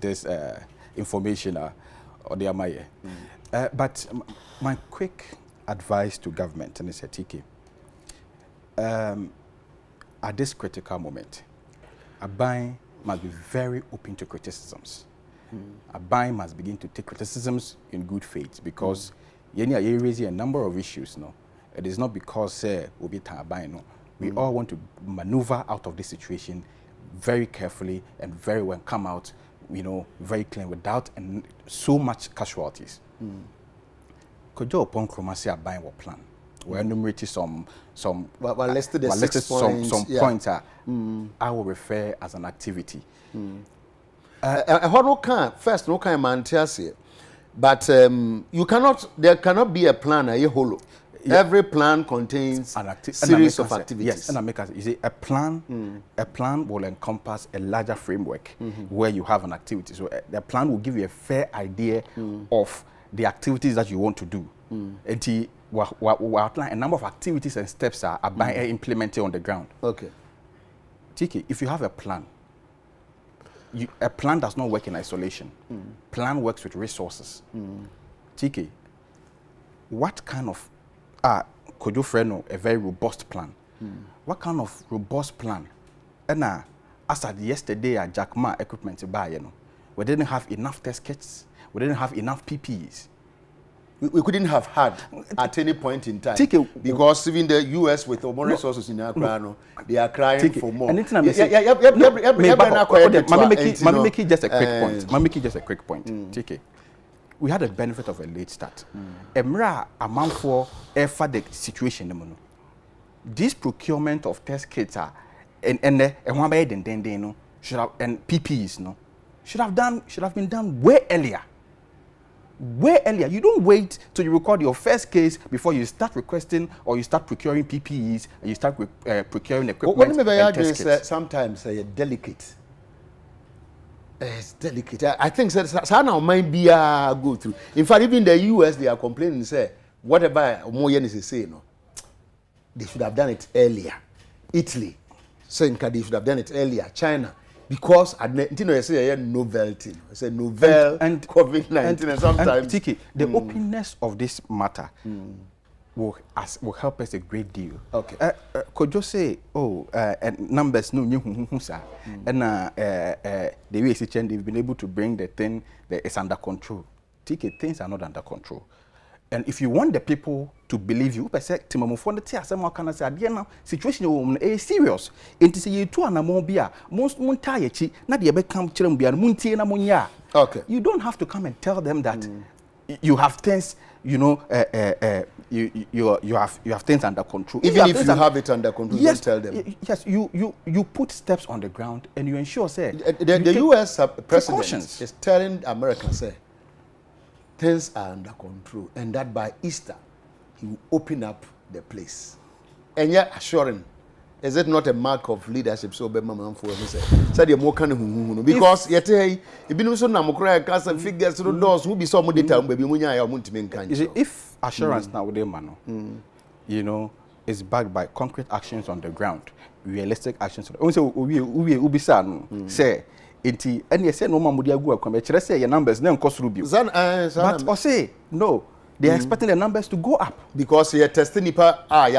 this information or the Amaye. But my quick advice to government, and it's a TK, at this critical moment, Abai must be very open to criticisms. Abai must begin to take criticisms in good faith because you raise a number of issues. No, it is not because we all want to maneuver out of this situation very carefully and very well, come out, very clean without so much casualties. Kojo Ponkroma say Abai will plan. We enumerated some listed some points I will refer as an activity. First no kind man tells you But there cannot be a plan a hollow. Yeah. Every plan contains series of activities. Yes, and I make you see a plan will encompass a larger framework where you have an activity. So the plan will give you a fair idea of the activities that you want to do. And we outline a number of activities and steps are implemented on the ground. Okay. TK, if you have a plan, a plan does not work in isolation. Plan works with resources. TK, what kind of could you friend a very robust plan? What kind of robust plan? And as at yesterday at Jack Ma equipment to buy, we didn't have enough test kits, we didn't have enough PPEs. We couldn't have had at any point in time because even the US with more resources in Accra, they are crying for more. Let me make it just a quick point. Let me make it just a quick point. TK, we had the benefit of a late start. Emra amount for the situation. This procurement of test kits and should have and PPEs should have been done way earlier. Way earlier. You don't wait till you record your first case before you start requesting or you start procuring PPEs and you start procuring equipment and test kits. Sometimes delicate. It's delicate. I think that now might be go through. In fact, even the US, they are complaining, say, whatever Moyen is saying, they should have done it earlier. Italy, saying they should have done it earlier. China, because you say novelty, it's a novel and COVID-19, and sometimes TK, the openness of this matter will help us a great deal. Okay. Could you say, numbers no new and the way they've been able to bring the thing that is under control. TK, things are not under control. And if you want the people to believe you, situation is serious. Okay. You don't have to come and tell them that you have things, you have things under control. Even if you have it under control, yes, don't tell them. Yes, you put steps on the ground and you ensure, say, the US president is telling America, say, things are under control, and that by Easter, he will open up the place. And yet, assuring, is it not a mark of leadership? So, said the more kind because yet, if you so namokra cast and figures to the doors who be some data, baby, if assurance now with them, is backed by concrete actions on the ground, realistic actions. Say. And you say no man would go come. Say your numbers then cost rubio. But or say no, they are expecting the numbers to go up because you're testing map up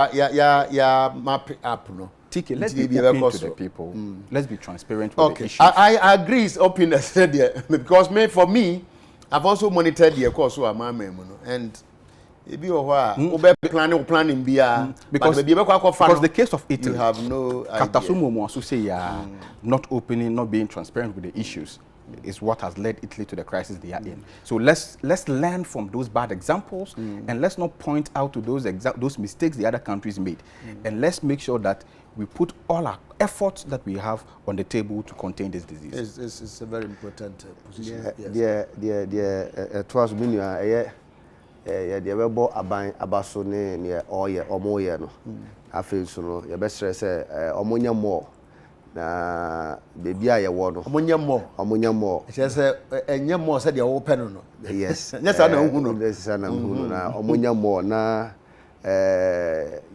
no. TK, let's be open to the people. Let's be transparent with the issues. I agree. It's openness because for me, I've also monitored the course of my and. Because the case of Italy, you have no idea. Not opening, not being transparent with the issues is what has led Italy to the crisis they are in. So let's learn from those bad examples and let's not point out to those mistakes the other countries made. And let's make sure that we put all our efforts that we have on the table to contain this disease. It's a very important position. It was the rebel abaso ne oye omoye no afi so no ye be sere se omonya mo na bebi a ye wo no omonya mo se se enye mo se de wo pe no yes nyesa na hu no nyesa na hu no na omonya mo na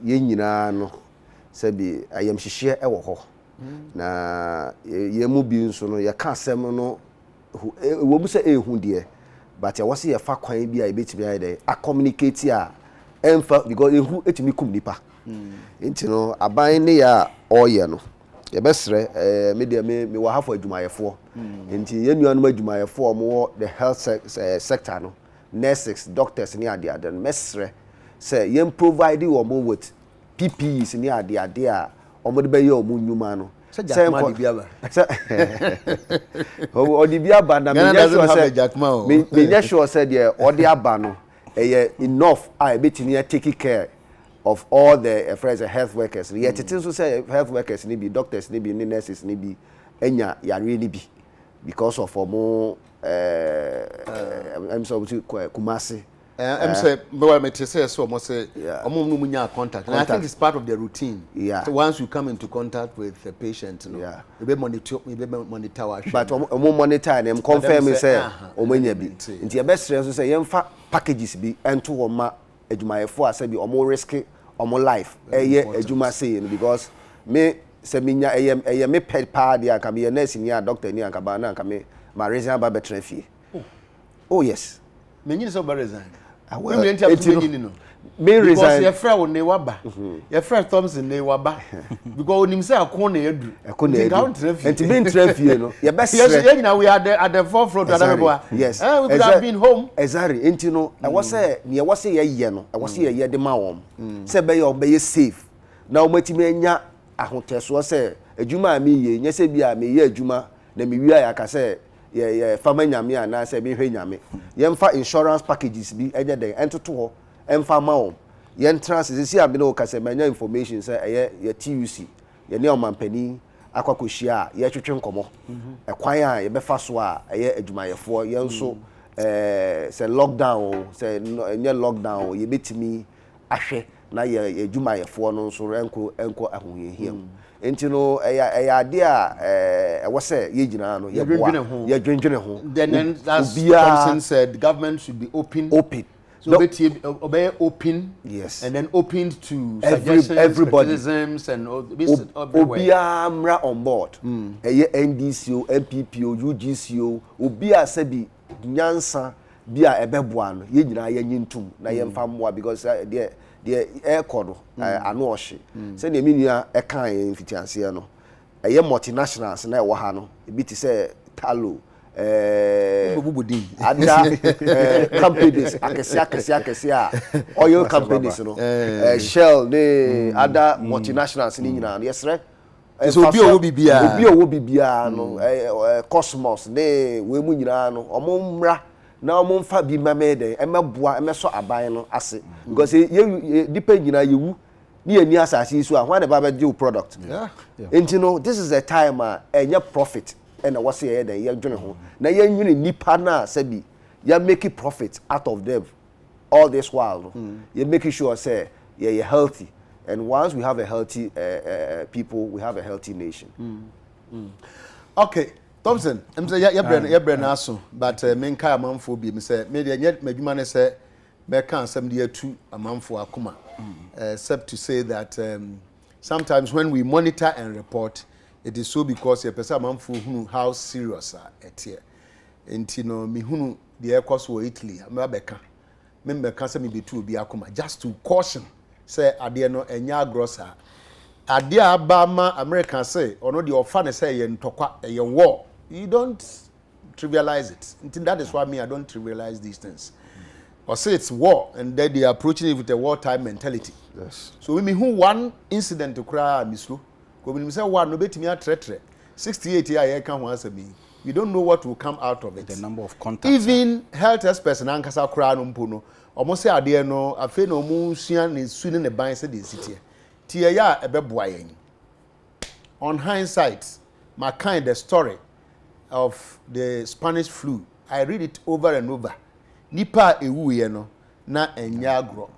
ye nyina no se bi ayam hihye e wo ho na ye mu bi nso no ye ka asem no wo bu se ehu de but you see a far kwan bi a ebetimi ayde a communicate a emfa because ehu etimi kum nipa nti no aban ne ya oye no ye besre me wa hafo adwumayefo nti ye nuanum adwumayefo mo the health sector no nurses doctors ni ade no mesre say ye provide wo mo with PPEs ni ade a omo de be ye omo nnuma no Jack Ma Dibiaba. Dibiaba na me sure said yeah Odiaba no enough I betini taking care of all the friends and health workers. Yet it is say health workers ni be doctors ni be nurses ni be enya yare ni bi because of more I'm so Kumasi. I'm saying, but I say so. Must say, contact. And I think it's part of the routine. Yeah. So once you come into contact with a patient, yeah, you be monitor. But monitor and confirm say, omenya bi. Nti e best stress say yemfa packages bi ento wo ma adwumayefo asa bi omo risk omo life. Eye adwuma say because me se minya eye me pet pa dia aka me nurse ni a doctor ni aka ba na aka me ma reason ba betra fie. Oh yes. Me nyine so ba resign. Well, me resign. Because your friend will never buy. Your friend Thompson never buy. Because when say akon edu. And to be in traffic, no. Your best. Yes, now we are at the forefront. Yes. We could have been home. Exactly. And you know, I was say, near was say a year no. I was say a year the mawom. Say be safe. Now meti me nya ahoteso say adwuma mi ye nya say bia me ye adwuma na me wi aka say ye fama nyame ana say me hwe nyame. Ye mfa insurance packages bi eje den entoto ho emfa mawo ye entrance sisi abi no ka say manya information say ye TUC ye ne omampani akwakohia ye twetwe nkomo ekwan a ye befa so a ye adwumayefo ye nso say lockdown say nye lockdown ye betimi ahwe na ye adwumayefo no nso enko ahoyehia enti no ade a wo say ye gina no ye boa ye dwendwene ho then that's Thompson said the government should be open so obey open, yes, and then open to everybody, criticisms, and obia mra on board. NDCO, MPPO, UGCO, obia sebi nyansa bia ebeboa no ye nyina ye nyintum na ye mfa mmoa because the air code ano ohye say na menua e kan mfitianse no eye multinationals na e wo ha no e bi ti say Talo ada companies akesia oil companies no Shell the other multinationals ni nyina yesre so obi owo bibia no Cosmos ne we mu nyina no omo mmra na omo mfa bi mamede emeboa emeso aban no ase because ye depend nyina yewu ni ani asase so a when the baba do product and you know this is a time enye profit and what's here then you join ho na you nipa na sabi you make profit out of them all this while you making sure say you're healthy, and once we have a healthy people we have a healthy nation. Okay, Thompson, I'm say your brain aso but men kai amanfo bi me say me dey madwuma ne say be kan some dey tu amanfo akoma except to say that sometimes when we monitor and report, it is so because a person manfo hunu how serious it here. Enti no me hunu the course wo Italy me abeka me mbeka say me be tu obi akoma just to caution say ade no enya grossa ade aba ma American say ono the ofa ne say ye ntokwa ye war. You don't trivialize it. Enti that is why me I don't trivialize these things. Or say it's war and then they are approaching it with a wartime mentality. Yes. So we mean who one incident to cry misru. When we say one no betimi atretre 68 year can once me. We don't know what will come out of it. The number of contacts. Even health experts and ankasa cry no mpo no. Almost say ade no afi no mu sua ne suni ne ban say the city. Tie ya ebeboa yen. On hindsight, my kind the story of the Spanish flu. I read it over and over. Nipa ewu ye no na enya agro.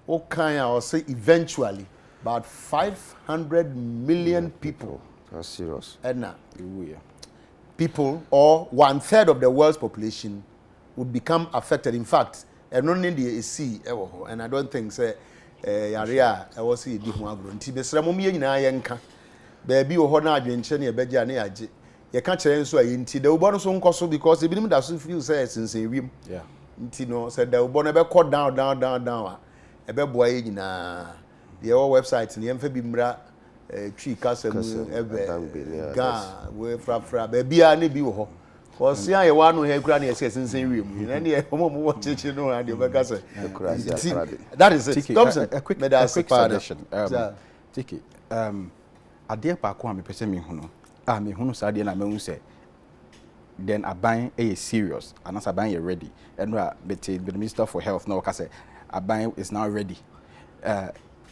O kan ya say eventually about 500 million people. That's serious. And people, or 1/3 of the world's population, would become affected. In fact, and only the sea, and I don't think say area I was see di ho agro. Nti besra mo me nyina yenka. Baby o ho na adwenche na ebeja na yaje. Ye ka kire nso ayi nti de ubo no so nkoso because ebinim da so feel say since ewiem. Yeah. Nti no said the ubo no be cut down ebe boa ye nyina. The website ni emfa bi mra twi kasa mu ebe ga we fra baby a ne bi wo ho ko sia ye wa no he kura na yesi sensen wiem na ne omo mo cheche no and the kasa that is it. Thompson, a quick suggestion. Tiki ade pa ko am pese me hunu me hunu sa de na me hu se then aban is serious and as aban you ready and the Minister for Health now say aban is now ready.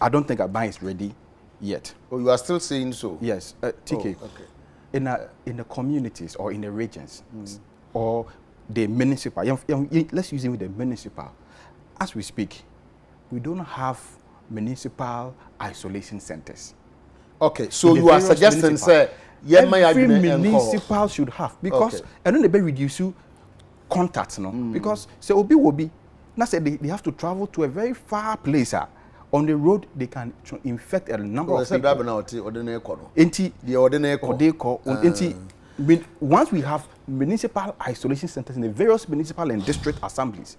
I don't think Aban is ready yet. Oh, you are still saying so? Yes. TK, okay. In the communities or in the regions, or the municipal, let's use it with the municipal. As we speak, we don't have municipal isolation centers. Okay, so you are suggesting, sir, every municipal should have, because and then they reduce you contacts, no? Because say obi will be, now say they have to travel to a very far place. On the road, they can infect a number of people. Once we have municipal isolation centers in the various municipal and district assemblies,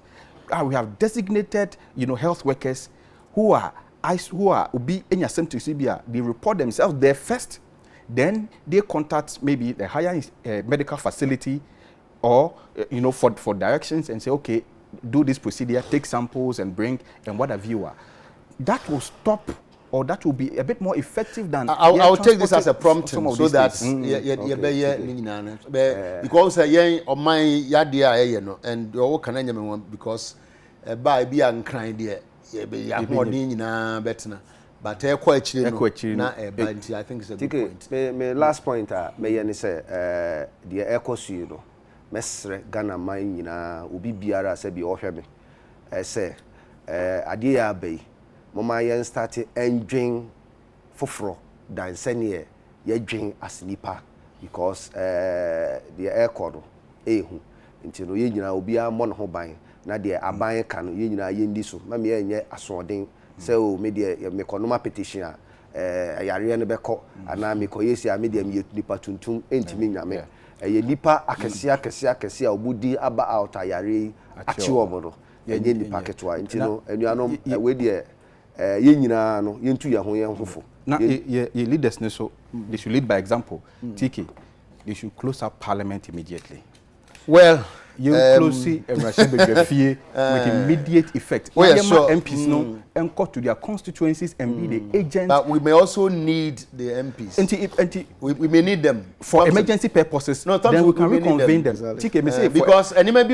we have designated, health workers who are obi enya symptoms, they report themselves there first, then they contact maybe the higher medical facility, or for directions, and say, okay, do this procedure, take samples and bring, and what have you. That will stop, or that will be a bit more effective than. I'll take this as a prompting, so that because and your work can because by be and crying dear, better. But I think it's a good point. My last point, may say the echo suit, Mestre Ghana mine ubi biara se bi ohwe me say adia bay mama yen start endwin foforo dan sene ye dwen asnipa, because the echo do ehu nti no ye nyina obi amon ho ban na de aban ka no ye nyina ye ndi so ma me enye asoden se o me de me konoma petition ayare ne beko ana me koyesi a me de me nipa tuntum entimi nyame ye nipa akese a obudi aba out ayare achi omo no ye nipa ketwa nti no anuanom we de ye nyina no ye ntu ye ho ye hofo na ye leaders ne so they should lead by example. TK, they should close up parliament immediately. Well, you close it with immediate effect. MPs no and cut to their constituencies and be the agents. But we may also need the MPs. We may need them for emergency purposes. No, then we can reconvene them. Exactly. Because and it may be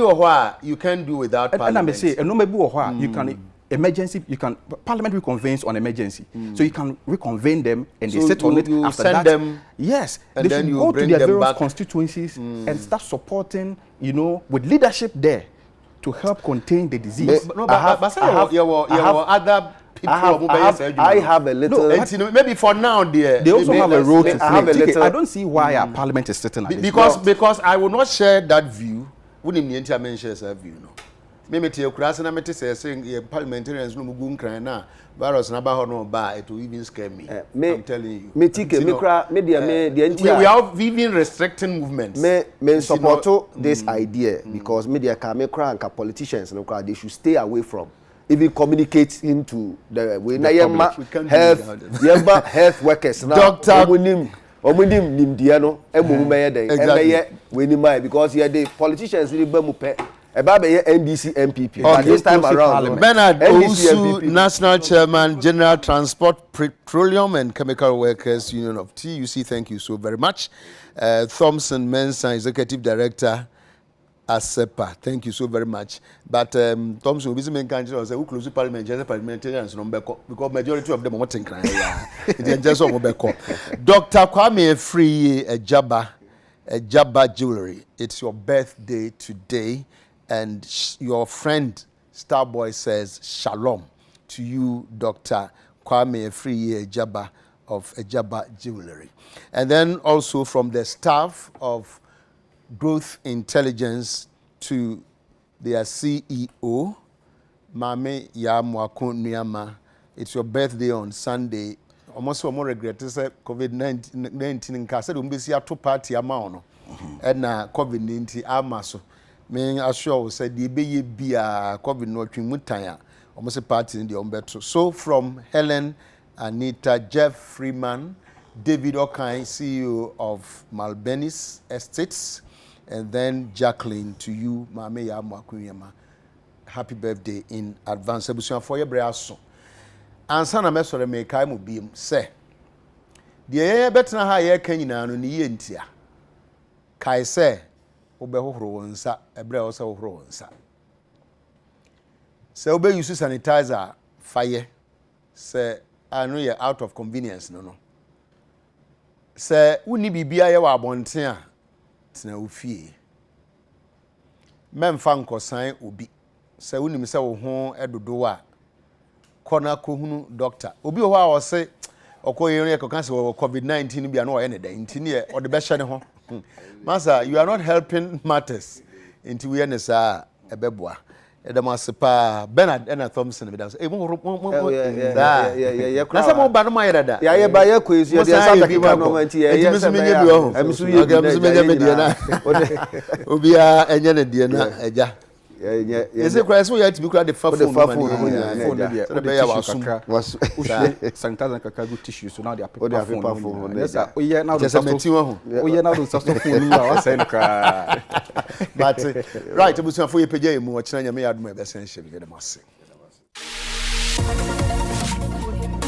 you can do without parliament. And I may say, and no may be you can emergency. You can parliament reconvenes on emergency, so you can reconvene them and they sit on it after send that. Them, yes, and they then should you go bring to their them various back. constituencies and start supporting, with leadership there to help contain the disease. I have a little. Maybe for now, they also have a role to play. I don't see why our parliament is sitting like this. Because I will not share that view. Wouldn't the entire men share that view? No. Maybe to cross and I saying parliamentarians no mugun crying now. Virus na ba no ba it will even scare me. I'm telling you. We are even restricting movements. Me support this idea because media can make and politicians they should stay away from even communicate into the way health workers now. Doctor Omunim nimdiano emumeye den emeye wenimai because here the politicians really be mupe Ebabe NDC MPP. But this time around, Bernard Owusu, National Chairman, General Transport, Petroleum and Chemical Workers Union of TUC. Thank you so very much. Thompson Mensah, Executive Director, ASEPA. Thank you so very much. But Thompson, we say who close to Parliament, just parliamentarians, because majority of them are not in crime. Dr. Kwame Free Ejaba Jewelry. It's your birthday today. And your friend Starboy says shalom to you, Dr. Kwame Efriye Ejaba of Ejaba Jewelry. And then also from the staff of Growth Intelligence to their CEO, Mame Yamwako Nuyama. It's your birthday on Sunday. Almost more regret to say COVID-19 in Casa, umbisi a 2 party amount. And COVID-19 amaso. Me assure said the be COVID no twimutanya almost a party in the umbeto. So from Helen, Anita, Jeff Freeman, David Okai, CEO of Malbenis Estates, and then Jacqueline to you, Mame Yamwakunyama. Happy birthday in advance. For your brasso. And Sana Mesore me kai mu biem say. The better ha ye kanyina no ni yentia. Kai say obehohoro wonsa ebre wo se hohoro wonsa se obe use sanitizer fire se anu ye out of convenience no se uni bibia ye wa abonten a tena ofie memfa nkosan obi sɛ wonim sɛ wo ho edodo a kona kohunu doctor obi ho a wo se okoyere ekoka se COVID-19 bia na oyɛ ne da ntini e ode be hye ne ho masa you are not helping matters nti we ne saa ebeboa edamasepa Bernard and Thompson be that e mo na se mo ba no ma yɛ da ya ye ba ye koisu ye sa da kiba no ma nti ye se be ya emisu ye me die na obi a enye ne die na eja Is it crazy? We have to be called the phone. So the bear was sanitizer kakra good tissue. So now they are paper phone. Yes, oh yeah, now the phone. But right, we should for you pay you more. China, me add my best essential.